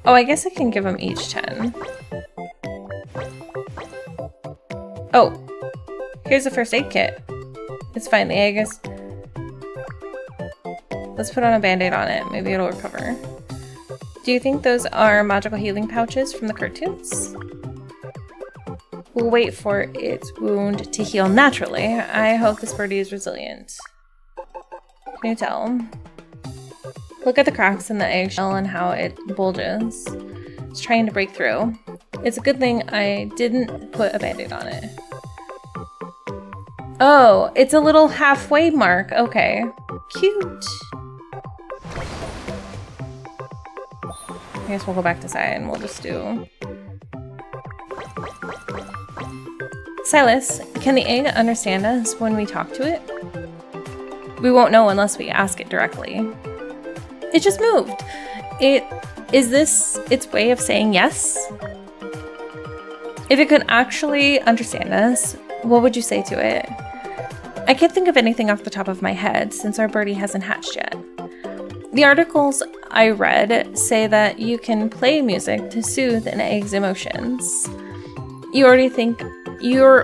[SPEAKER 1] Oh, I guess I can give them each 10. Oh, here's the first aid kit. It's fine, the egg is... Let's put on a band-aid on it. Maybe it'll recover. Do you think those are magical healing pouches from the cartoons? We'll wait for its wound to heal naturally. I hope this birdie is resilient. Can you tell? Look at the cracks in the eggshell and how it bulges. It's trying to break through. It's a good thing I didn't put a band-aid on it. Oh, it's a little halfway mark. Okay. Cute. I guess we'll go back to side and we'll just do... Sylus, can the egg understand us when we talk to it? We won't know unless we ask it directly. It just moved. Is this its way of saying yes? If it could actually understand us, what would you say to it? I can't think of anything off the top of my head since our birdie hasn't hatched yet. The articles I read say that you can play music to soothe an egg's emotions. You're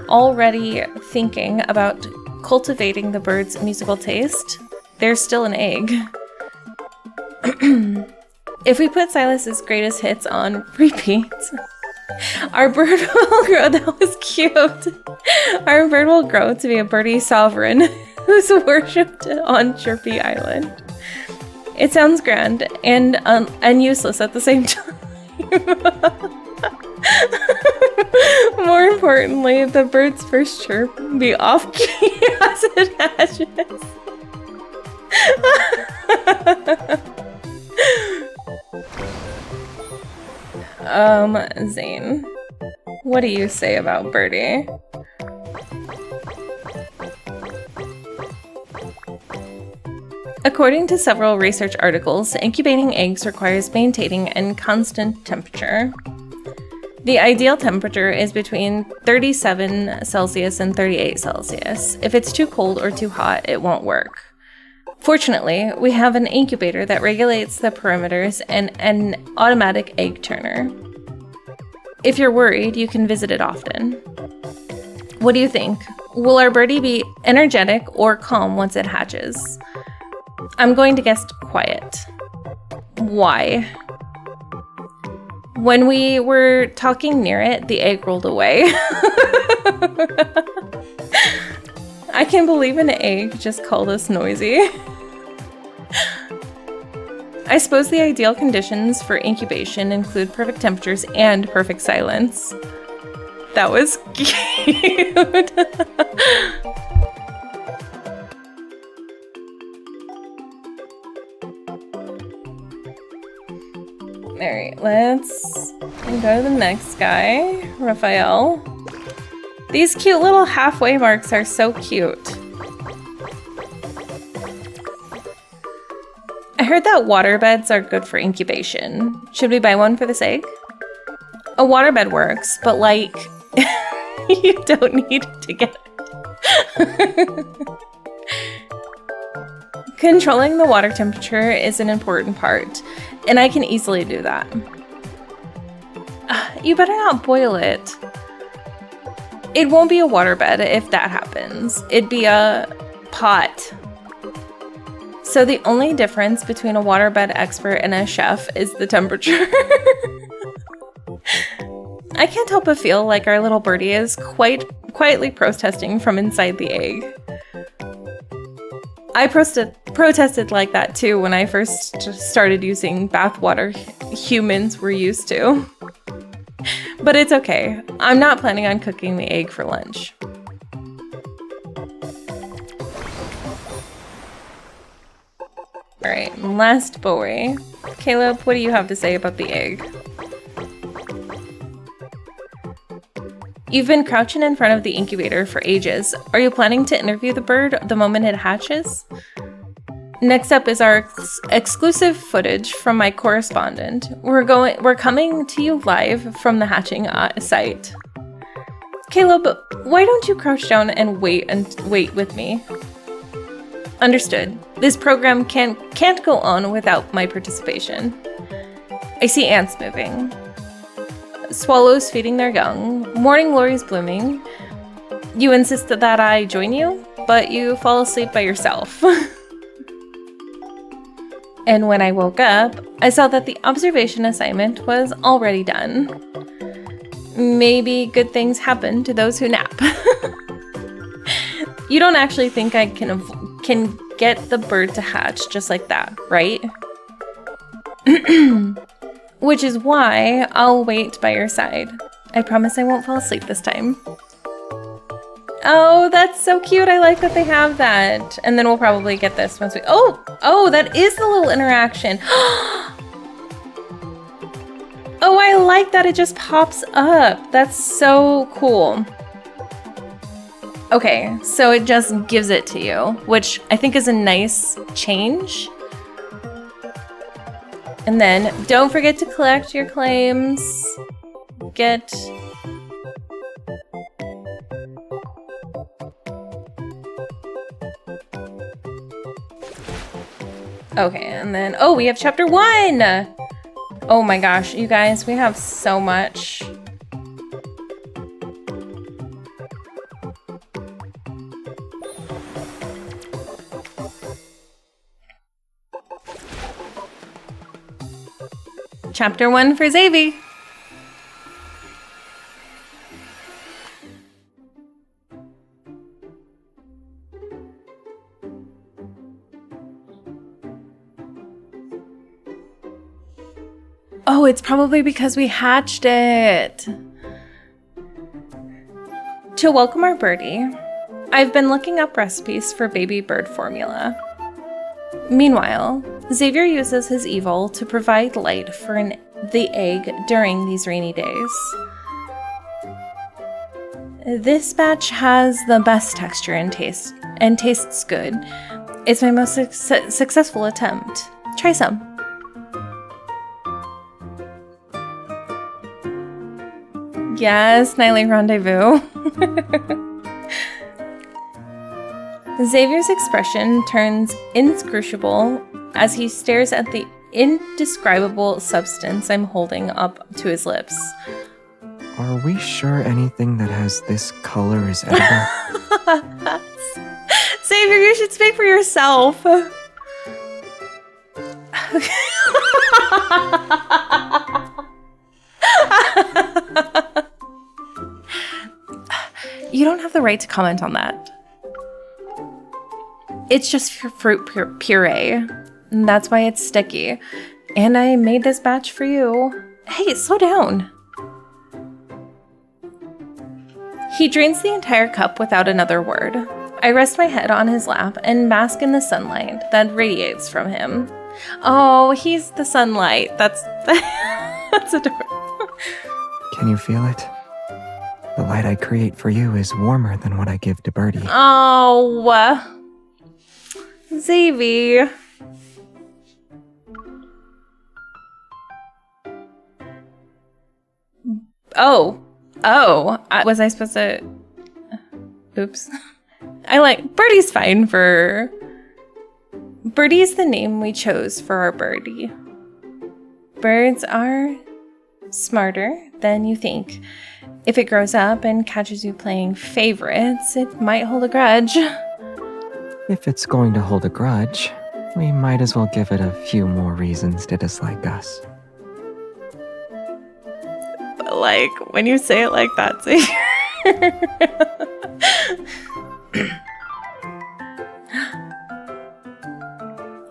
[SPEAKER 1] already thinking about cultivating the bird's musical taste. There's still an egg. If we put Sylus's greatest hits on repeat, our bird will grow. That was cute. Our bird will grow to be a birdie sovereign who's worshipped on Chirpy Island. It sounds grand and useless at the same time. More importantly, the bird's first chirp will be off-key as it hatches. Zayne, what do you say about Birdie? According to several research articles, incubating eggs requires maintaining a constant temperature. The ideal temperature is between 37 Celsius and 38 Celsius. If it's too cold or too hot, it won't work. Fortunately, we have an incubator that regulates the parameters and an automatic egg turner. If you're worried, you can visit it often. What do you think? Will our birdie be energetic or calm once it hatches? I'm going to guess quiet. Why? When we were talking near it, the egg rolled away. I can't believe an egg just called us noisy. I suppose the ideal conditions for incubation include perfect temperatures and perfect silence. That was cute. Alright, let's go to the next guy, Rafayel. These cute little halfway marks are so cute. I heard that waterbeds are good for incubation. Should we buy one for this egg? A waterbed works, but like, you don't need to get it. Controlling the water temperature is an important part, and I can easily do that. You better not boil it. It won't be a waterbed if that happens. It'd be a pot. So the only difference between a waterbed expert and a chef is the temperature. I can't help but feel like our little birdie is quietly protesting from inside the egg. I protested like that too when I first started using bathwater humans were used to. But it's okay. I'm not planning on cooking the egg for lunch. Alright, last boy. Caleb, what do you have to say about the egg? You've been crouching in front of the incubator for ages. Are you planning to interview the bird the moment it hatches? Next up is our exclusive footage from my correspondent. We're coming to you live from the hatching site. Caleb, why don't you crouch down and wait with me? Understood. This program can't go on without my participation. I see ants moving. Swallows feeding their young. Morning glories blooming. You insisted that I join you, but you fall asleep by yourself. And when I woke up, I saw that the observation assignment was already done. Maybe good things happen to those who nap. You don't actually think I can get the bird to hatch just like that, right? Which is why I'll wait by your side. I promise I won't fall asleep this time. Oh, that's so cute. I like that they have that. And then we'll probably get this once we... Oh, that is the little interaction. Oh, I like that it just pops up. That's so cool. Okay, so it just gives it to you, which I think is a nice change. And then don't forget to collect your claims. Okay, and then, we have chapter 1! Oh my gosh, you guys, we have so much. Chapter 1 for Xavier. Oh, it's probably because we hatched it. To welcome our birdie, I've been looking up recipes for baby bird formula. Meanwhile, Xavier uses his evil to provide light for the egg during these rainy days. This batch has the best texture and taste, and tastes good. It's my most successful attempt. Try some. Yes, nightly rendezvous. Xavier's expression turns inscrutable as he stares at the indescribable substance I'm holding up to his lips.
[SPEAKER 5] Are we sure anything that has this color is edible?
[SPEAKER 1] Xavier, you should speak for yourself. You don't have the right to comment on that. It's just fruit puree, and that's why it's sticky. And I made this batch for you. Hey, slow down. He drains the entire cup without another word. I rest my head on his lap and bask in the sunlight that radiates from him. Oh, he's the sunlight. That's adorable.
[SPEAKER 5] Can you feel it? The light I create for you is warmer than what I give to Birdie.
[SPEAKER 1] Oh, Xavier. Was I supposed to... Oops. Birdie's fine for Birdie is the name we chose for our birdie. Birds are smarter than you think. If it grows up and catches you playing favorites, it might hold a grudge.
[SPEAKER 5] If it's going to hold a grudge, we might as well give it a few more reasons to dislike us.
[SPEAKER 1] But like, when you say it like that, Xavier.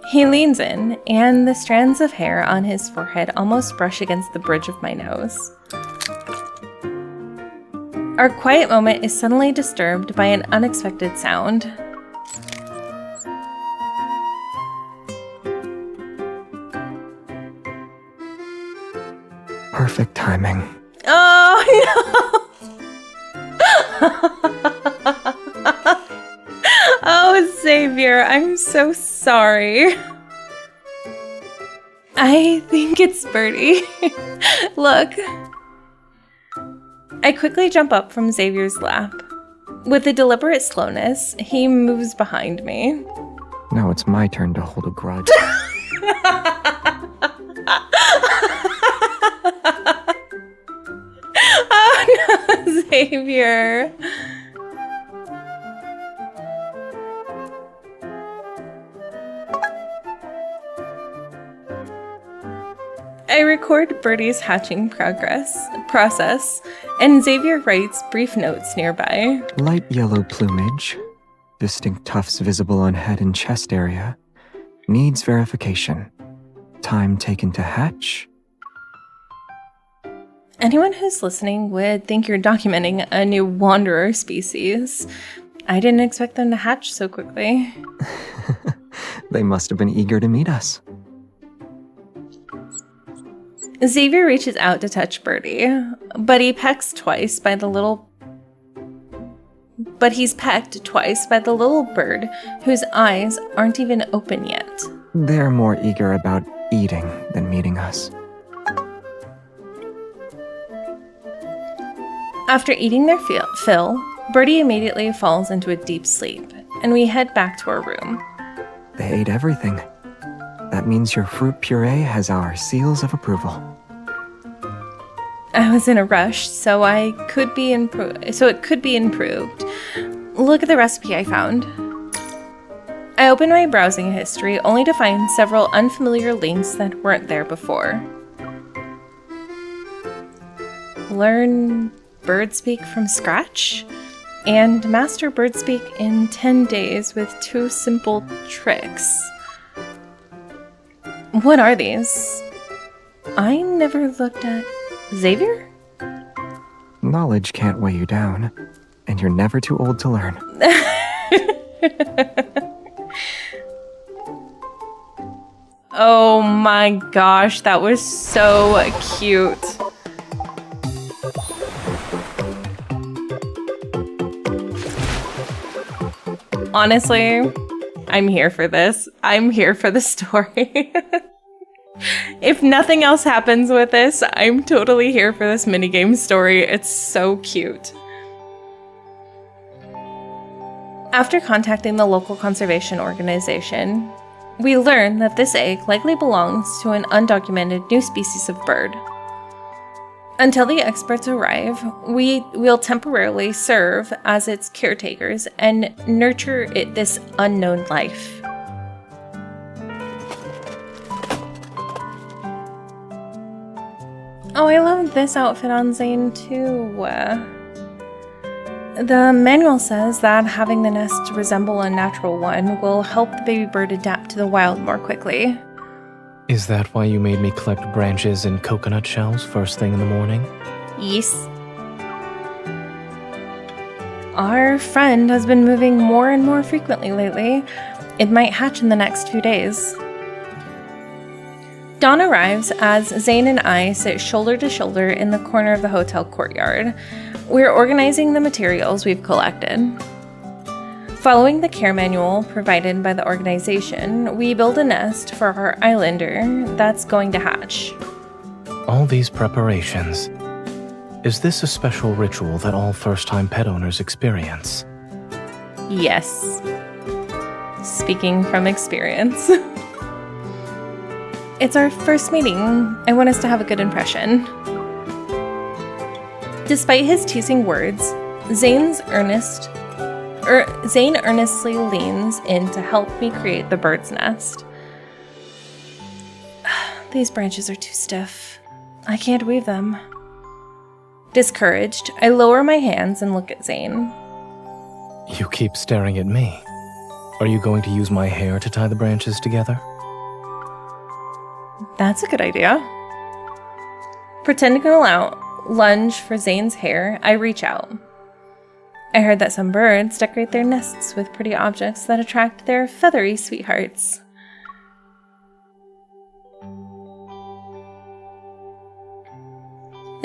[SPEAKER 1] He leans in, and the strands of hair on his forehead almost brush against the bridge of my nose. Our quiet moment is suddenly disturbed by an unexpected sound.
[SPEAKER 5] Perfect timing.
[SPEAKER 1] Oh, no! Oh, Xavier, I'm so sorry. I think it's Birdie. Look. I quickly jump up from Xavier's lap. With a deliberate slowness, he moves behind me.
[SPEAKER 5] Now it's my turn to hold a grudge.
[SPEAKER 1] Oh no, Xavier. I record Birdie's hatching process, and Xavier writes brief notes nearby.
[SPEAKER 5] Light yellow plumage, distinct tufts visible on head and chest area, needs verification. Time taken to hatch.
[SPEAKER 1] Anyone who's listening would think you're documenting a new wanderer species. I didn't expect them to hatch so quickly.
[SPEAKER 5] They must have been eager to meet us.
[SPEAKER 1] Xavier reaches out to touch Birdie, but he's pecked twice by the little bird whose eyes aren't even open yet.
[SPEAKER 5] They're more eager about eating than meeting us.
[SPEAKER 1] After eating their fill, Birdie immediately falls into a deep sleep, and we head back to our room.
[SPEAKER 5] They ate everything. That means your fruit puree has our seals of approval.
[SPEAKER 1] I was in a rush, so it could be improved. Look at the recipe I found. I opened my browsing history only to find several unfamiliar links that weren't there before. Learn birdspeak from scratch? And master birdspeak in 10 days with 2 simple tricks. What are these? I never looked at... Xavier?
[SPEAKER 5] Knowledge can't weigh you down, and you're never too old to learn.
[SPEAKER 1] Oh my gosh, that was so cute. Honestly, I'm here for this. I'm here for the story. If nothing else happens with this, I'm totally here for this minigame story. It's so cute. After contacting the local conservation organization, we learn that this egg likely belongs to an undocumented new species of bird. Until the experts arrive, we will temporarily serve as its caretakers and nurture this unknown life. Oh, I love this outfit on Zayne too. The manual says that having the nest resemble a natural one will help the baby bird adapt to the wild more quickly.
[SPEAKER 7] Is that why you made me collect branches and coconut shells first thing in the morning?
[SPEAKER 1] Yes. Our friend has been moving more and more frequently lately. It might hatch in the next few days. Dawn arrives as Zayne and I sit shoulder to shoulder in the corner of the hotel courtyard. We're organizing the materials we've collected. Following the care manual provided by the organization, we build a nest for our islander that's going to hatch.
[SPEAKER 7] All these preparations. Is this a special ritual that all first-time pet owners experience?
[SPEAKER 1] Yes. speaking from experience. It's our first meeting. I want us to have a good impression. Despite his teasing words, Zayne earnestly leans in to help me create the bird's nest. These branches are too stiff. I can't weave them. Discouraged, I lower my hands and look at Zayne.
[SPEAKER 7] You keep staring at me. Are you going to use my hair to tie the branches together?
[SPEAKER 1] That's a good idea. Pretending to lunge for Zayne's hair, I reach out. I heard that some birds decorate their nests with pretty objects that attract their feathery sweethearts.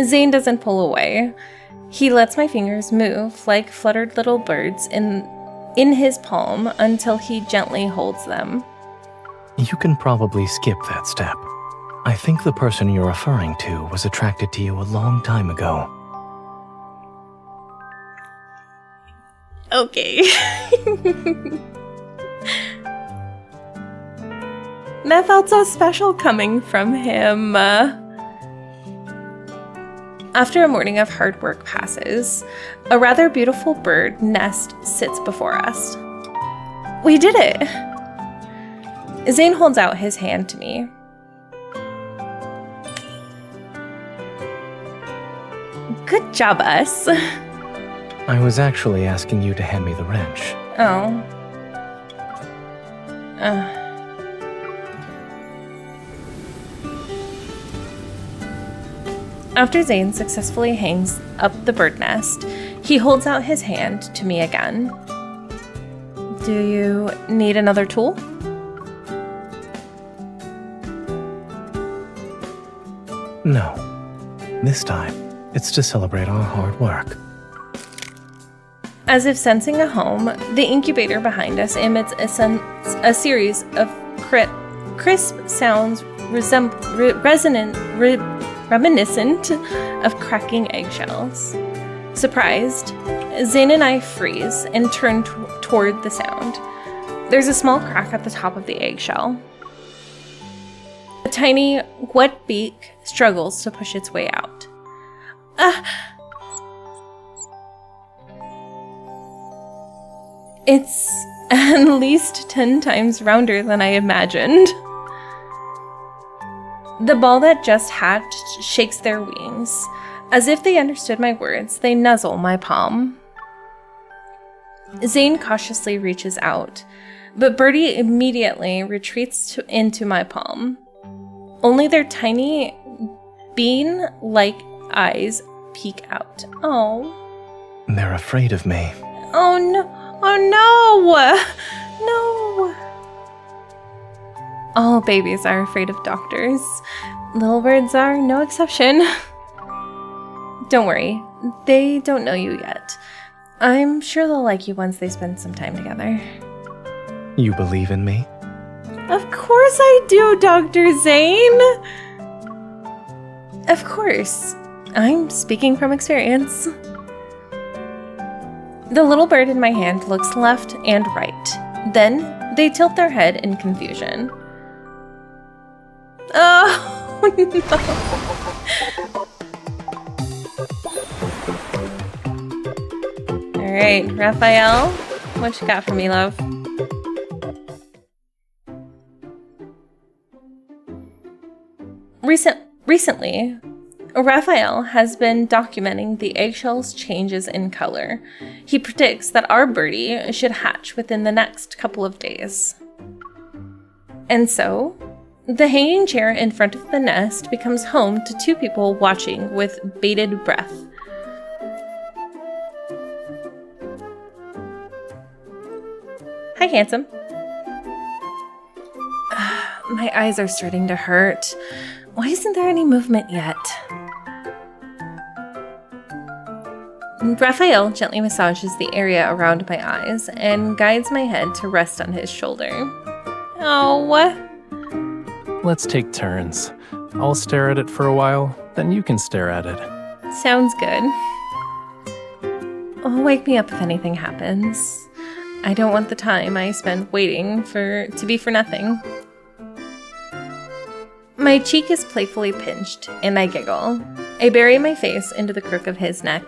[SPEAKER 1] Zayne doesn't pull away. He lets my fingers move like fluttered little birds in his palm until he gently holds them.
[SPEAKER 7] You can probably skip that step. I think the person you're referring to was attracted to you a long time ago.
[SPEAKER 1] Okay. That felt so special coming from him. After a morning of hard work passes, a rather beautiful bird nest sits before us. We did it! Zayne holds out his hand to me. Good job, us.
[SPEAKER 7] I was actually asking you to hand me the wrench.
[SPEAKER 1] Oh. After Zayne successfully hangs up the bird nest, he holds out his hand to me again. Do you need another tool?
[SPEAKER 7] No. This time, it's to celebrate our hard work.
[SPEAKER 1] As if sensing a home, the incubator behind us emits a series of crisp sounds reminiscent of cracking eggshells. Surprised, Zayne and I freeze and turn toward the sound. There's a small crack at the top of the eggshell. A tiny, wet beak struggles to push its way out. It's at least 10 times rounder than I imagined. The ball that just hatched shakes their wings. As if they understood my words, they nuzzle my palm. Zayne cautiously reaches out, but Birdie immediately retreats into my palm. Only their tiny, bean-like eyes peek out. Oh.
[SPEAKER 7] They're afraid of me.
[SPEAKER 1] Oh no. Oh no! No! All babies are afraid of doctors. Little birds are no exception. Don't worry, they don't know you yet. I'm sure they'll like you once they spend some time together.
[SPEAKER 7] You believe in me?
[SPEAKER 1] Of course I do, Dr. Zayne! Of course. I'm speaking from experience. The little bird in my hand looks left and right. Then they tilt their head in confusion. Oh, no. All right, Rafayel, what you got for me, love? Recently, Rafayel has been documenting the eggshell's changes in color. He predicts that our birdie should hatch within the next couple of days. And so, the hanging chair in front of the nest becomes home to two people watching with bated breath. Hi, handsome. My eyes are starting to hurt. Why isn't there any movement yet? Rafayel gently massages the area around my eyes and guides my head to rest on his shoulder. Oh.
[SPEAKER 8] Let's take turns. I'll stare at it for a while, then you can stare at it.
[SPEAKER 1] Sounds good. Oh, wake me up if anything happens. I don't want the time I spend waiting to be for nothing. My cheek is playfully pinched, and I giggle. I bury my face into the crook of his neck.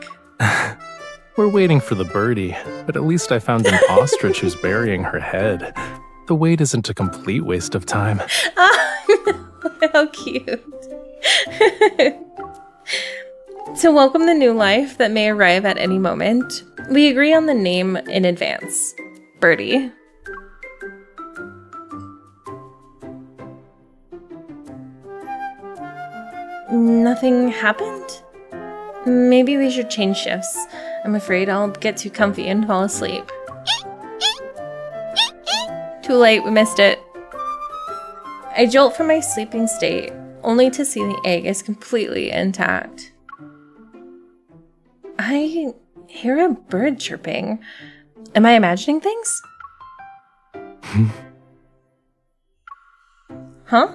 [SPEAKER 8] We're waiting for the birdie, but at least I found an ostrich who's burying her head. The wait isn't a complete waste of time.
[SPEAKER 1] How cute. To welcome the new life that may arrive at any moment, we agree on the name in advance. Birdie. Nothing happened? Maybe we should change shifts. I'm afraid I'll get too comfy and fall asleep. Too late, we missed it. I jolt from my sleeping state, only to see the egg is completely intact. I hear a bird chirping. Am I imagining things? Huh?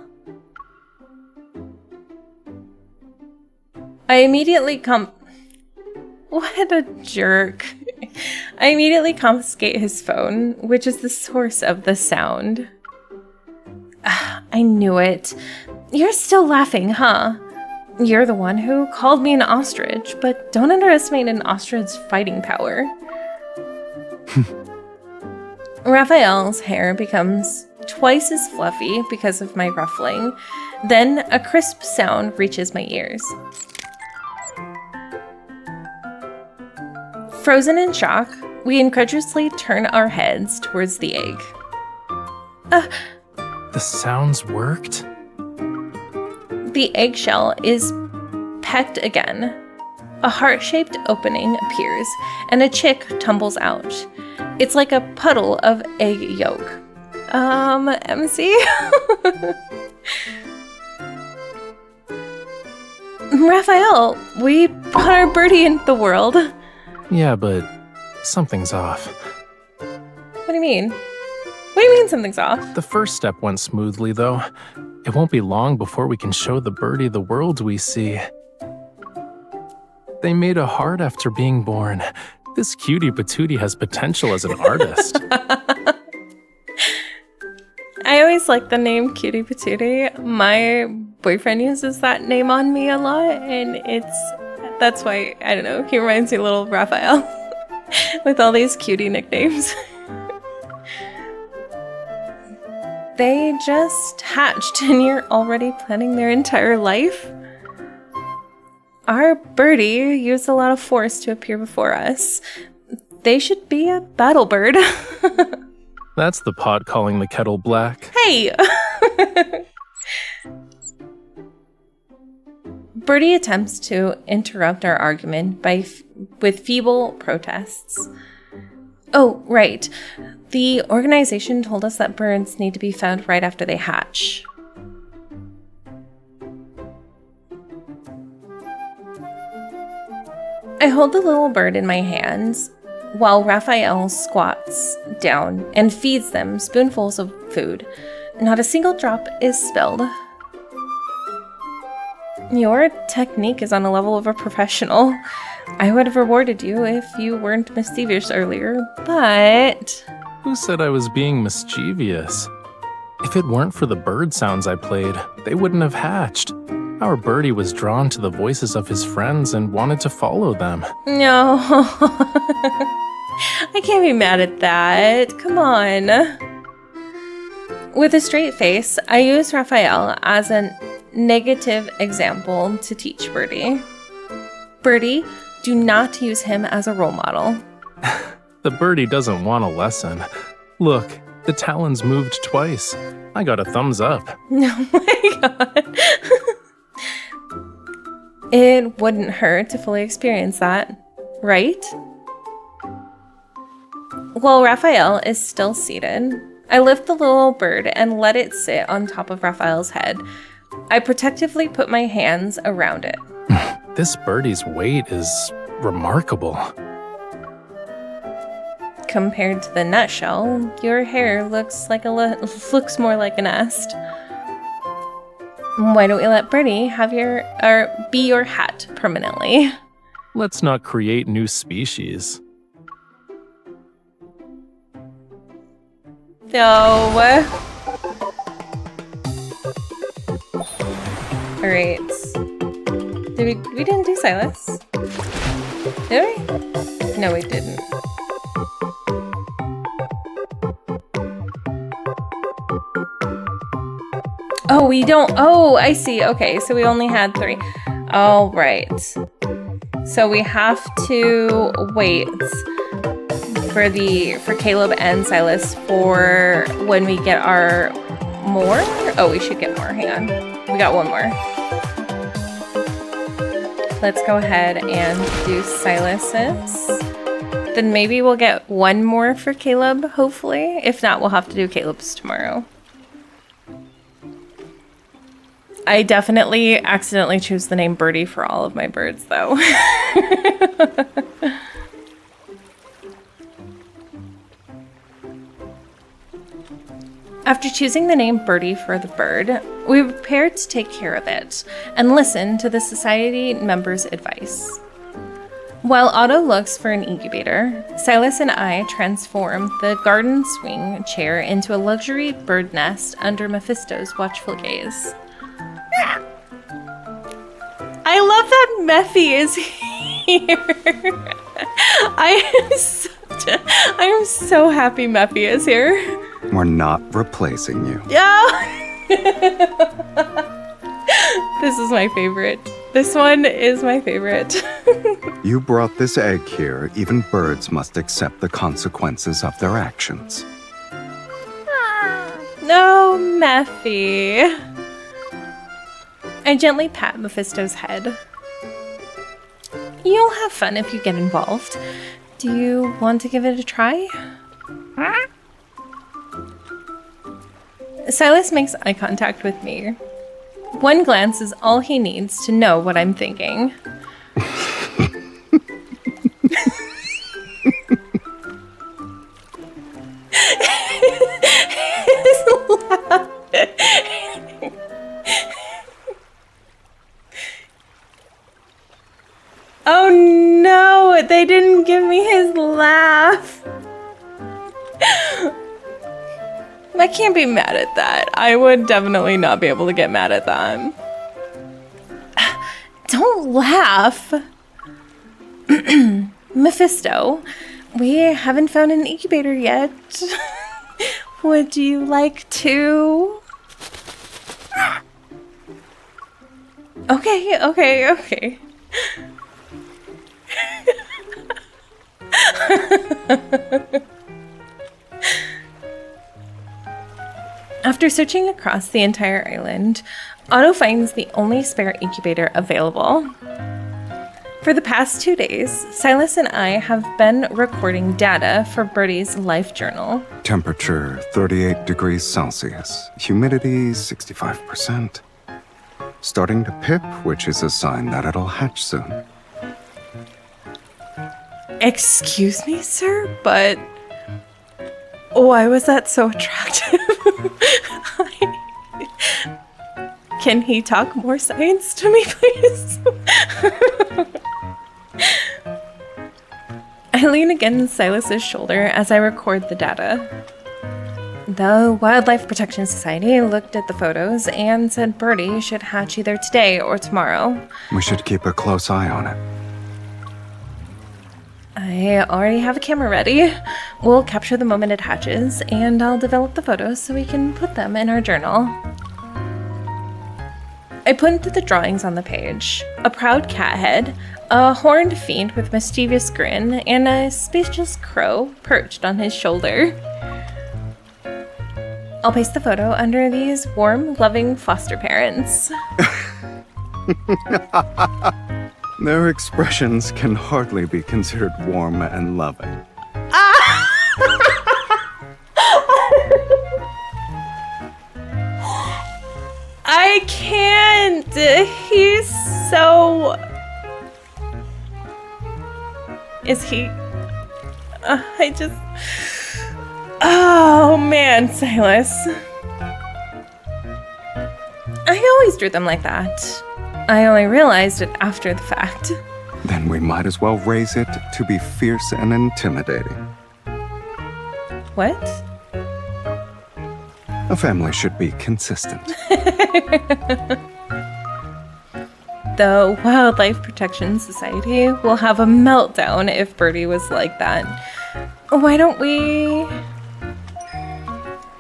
[SPEAKER 1] I immediately What a jerk. I immediately confiscate his phone, which is the source of the sound. I knew it. You're still laughing, huh? You're the one who called me an ostrich, but don't underestimate an ostrich's fighting power. Raphael's hair becomes twice as fluffy because of my ruffling. Then a crisp sound reaches my ears. Frozen in shock, we incredulously turn our heads towards the egg.
[SPEAKER 8] The sounds worked?
[SPEAKER 1] The eggshell is pecked again. A heart-shaped opening appears, and a chick tumbles out. It's like a puddle of egg yolk. MC? Raphael, we brought our birdie into the world.
[SPEAKER 8] Yeah, but something's off.
[SPEAKER 1] What do you mean? What do you mean something's off?
[SPEAKER 8] The first step went smoothly, though. It won't be long before we can show the birdie the world we see. They made a heart after being born. This cutie patootie has potential as an artist.
[SPEAKER 1] I always like the name Cutie Patootie. My boyfriend uses that name on me a lot, and that's why, I don't know, he reminds me of little Raphael with all these cutie nicknames. They just hatched and you're already planning their entire life? Our birdie used a lot of force to appear before us. They should be a battle bird.
[SPEAKER 8] That's the pot calling the kettle black.
[SPEAKER 1] Hey! Birdie attempts to interrupt our argument with feeble protests. Oh, right. The organization told us that birds need to be found right after they hatch. I hold the little bird in my hands while Raphael squats down and feeds them spoonfuls of food. Not a single drop is spilled. Your technique is on a level of a professional. I would have rewarded you if you weren't mischievous earlier, but...
[SPEAKER 8] Who said I was being mischievous? If it weren't for the bird sounds I played, they wouldn't have hatched. Our birdie was drawn to the voices of his friends and wanted to follow them.
[SPEAKER 1] No. I can't be mad at that. Come on. With a straight face, I use Raphael as a negative example to teach Birdie. Birdie, do not use him as a role model.
[SPEAKER 8] The birdie doesn't want a lesson. Look, the talons moved twice. I got a thumbs up.
[SPEAKER 1] Oh my god. It wouldn't hurt to fully experience that, right? While Raphael is still seated, I lift the little bird and let it sit on top of Raphael's head. I protectively put my hands around it.
[SPEAKER 8] This birdie's weight is remarkable.
[SPEAKER 1] Compared to the nutshell, your hair looks more like a nest. Why don't we let Birdie be your hat permanently?
[SPEAKER 8] Let's not create new species.
[SPEAKER 1] No. Alright. We didn't do Sylus? Did we? No, we didn't. Oh, we don't. Oh, I see. Okay, so we only had 3. All right. So we have to wait for Caleb and Sylus for when we get our more. Oh, we should get more. Hang on. We got 1 more. Let's go ahead and do Sylus's. Then maybe we'll get 1 more for Caleb, hopefully. If not, we'll have to do Caleb's tomorrow. I definitely accidentally choose the name Birdie for all of my birds, though. After choosing the name Birdie for the bird, we prepared to take care of it and listen to the society members' advice. While Otto looks for an incubator, Sylus and I transform the garden swing chair into a luxury bird nest under Mephisto's watchful gaze. I love that Mephi is here. I am so happy Mephi is here.
[SPEAKER 3] We're not replacing you.
[SPEAKER 1] Yeah. This is my favorite. This one is my favorite.
[SPEAKER 3] You brought this egg here. Even birds must accept the consequences of their actions.
[SPEAKER 1] No, Mephi. I gently pat Mephisto's head. You'll have fun if you get involved. Do you want to give it a try? Huh? Sylus makes eye contact with me. 1 glance is all he needs to know what I'm thinking. Oh no, they didn't give me his laugh. I can't be mad at that. I would definitely not be able to get mad at that. Don't laugh. Mephisto, we haven't found an incubator yet. Would you like to? Okay. After searching across the entire island, Otto finds the only spare incubator available. For the past 2 days, Sylus and I have been recording data for Birdie's life journal.
[SPEAKER 3] Temperature 38 degrees Celsius. Humidity 65%. Starting to pip, which is a sign that it'll hatch soon.
[SPEAKER 1] Excuse me, sir, but why was that so attractive? Can he talk more science to me, please? I lean against Sylus's shoulder as I record the data. The Wildlife Protection Society looked at the photos and said Birdie should hatch either today or tomorrow.
[SPEAKER 3] We should keep a close eye on it.
[SPEAKER 1] I already have a camera ready. We'll capture the moment it hatches, and I'll develop the photos so we can put them in our journal. I pointed the drawings on the page. A proud cat head, a horned fiend with mischievous grin, and a spacious crow perched on his shoulder. I'll paste the photo under these warm, loving foster parents.
[SPEAKER 3] Their expressions can hardly be considered warm and loving.
[SPEAKER 1] I can't. He's so... Is he... Oh man, Sylus. I always drew them like that. I only realized it after the fact.
[SPEAKER 3] Then we might as well raise it to be fierce and intimidating.
[SPEAKER 1] What?
[SPEAKER 3] A family should be consistent.
[SPEAKER 1] The Wildlife Protection Society will have a meltdown if Birdie was like that. Why don't we...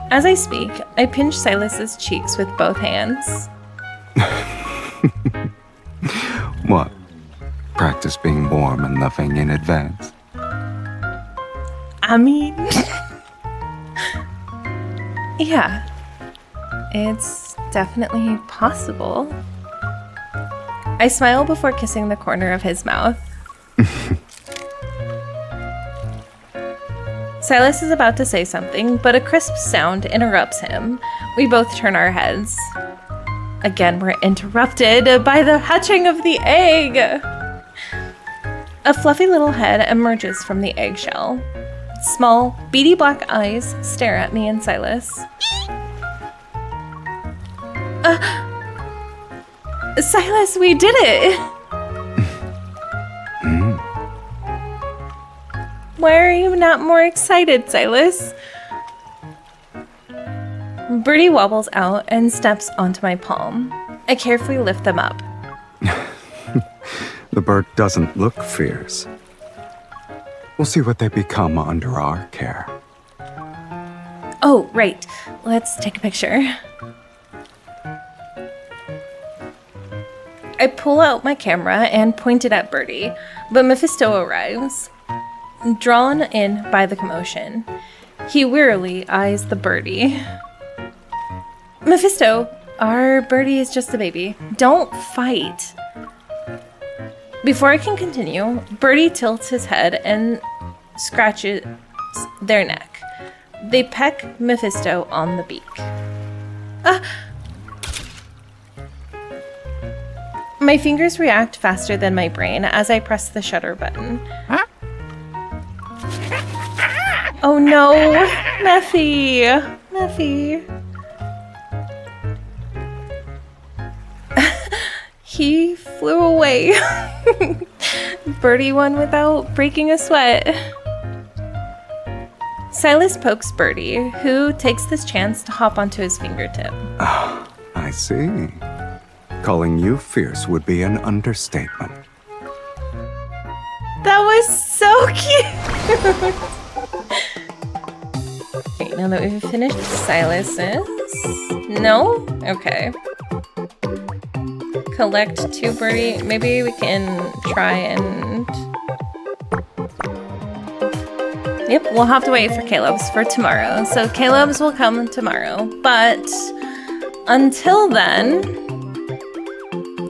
[SPEAKER 1] As I speak, I pinch Sylus's cheeks with both hands.
[SPEAKER 3] What? Practice being warm and loving in advance?
[SPEAKER 1] I mean... yeah. It's definitely possible. I smile before kissing the corner of his mouth. Sylus is about to say something, but a crisp sound interrupts him. We both turn our heads. Again, we're interrupted by the hatching of the egg. A fluffy little head emerges from the eggshell. Small, beady black eyes stare at me and Sylus. Sylus, we did it! Why are you not more excited, Sylus? Birdie wobbles out and steps onto my palm. I carefully lift them up.
[SPEAKER 3] The bird doesn't look fierce. We'll see what they become under our care.
[SPEAKER 1] Oh, right. Let's take a picture. I pull out my camera and point it at Birdie, but Mephisto arrives. Drawn in by the commotion, he wearily eyes the birdie. Mephisto, our birdie is just a baby. Don't fight. Before I can continue, Birdie tilts his head and scratches their neck. They peck Mephisto on the beak. My fingers react faster than my brain as I press the shutter button. Oh no, Mephi. He flew away. Birdie won without breaking a sweat. Sylus pokes Birdie, who takes this chance to hop onto his fingertip.
[SPEAKER 3] Oh, I see. Calling you fierce would be an understatement.
[SPEAKER 1] That was so cute! Okay, now that we've finished Sylus's... No? Okay. Collect 2 Birdie. Maybe we can try and... Yep, we'll have to wait for Caleb's for tomorrow. So Caleb's will come tomorrow. But until then...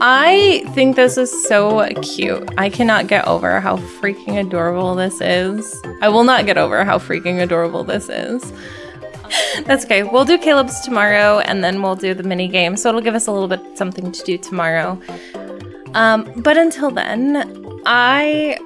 [SPEAKER 1] I think this is so cute. I cannot get over how freaking adorable this is. I will not get over how freaking adorable this is. That's okay. We'll do Caleb's tomorrow, and then we'll do the mini game. So it'll give us a little bit something to do tomorrow. But until then, I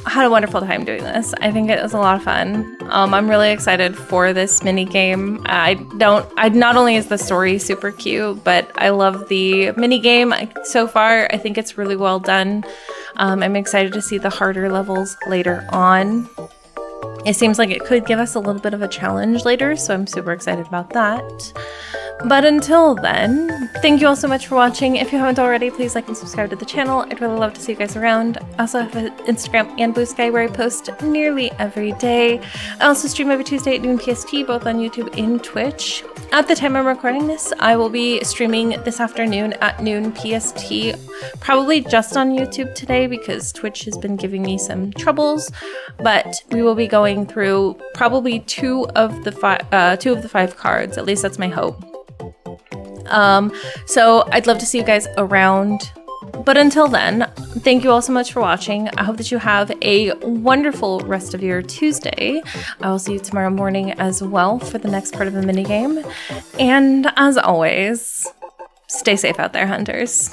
[SPEAKER 1] had a wonderful time doing this. I think it was a lot of fun. I'm really excited for this mini game. Not only is the story super cute, but I love the mini game so far. I think it's really well done. I'm excited to see the harder levels later on. It seems like it could give us a little bit of a challenge later, so I'm super excited about that. But until then, thank you all so much for watching. If you haven't already, please like and subscribe to the channel. I'd really love to see you guys around. I also have an Instagram and Blue Sky where I post nearly every day. I also stream every Tuesday at noon PST, both on YouTube and Twitch. At the time I'm recording this, I will be streaming this afternoon at noon PST, probably just on YouTube today because Twitch has been giving me some troubles, but we will be going through probably two of the five cards. At least that's my hope. So I'd love to see you guys around. But until then, thank you all so much for watching. I hope that you have a wonderful rest of your Tuesday. I will see you tomorrow morning as well for the next part of the minigame. And as always, stay safe out there, hunters.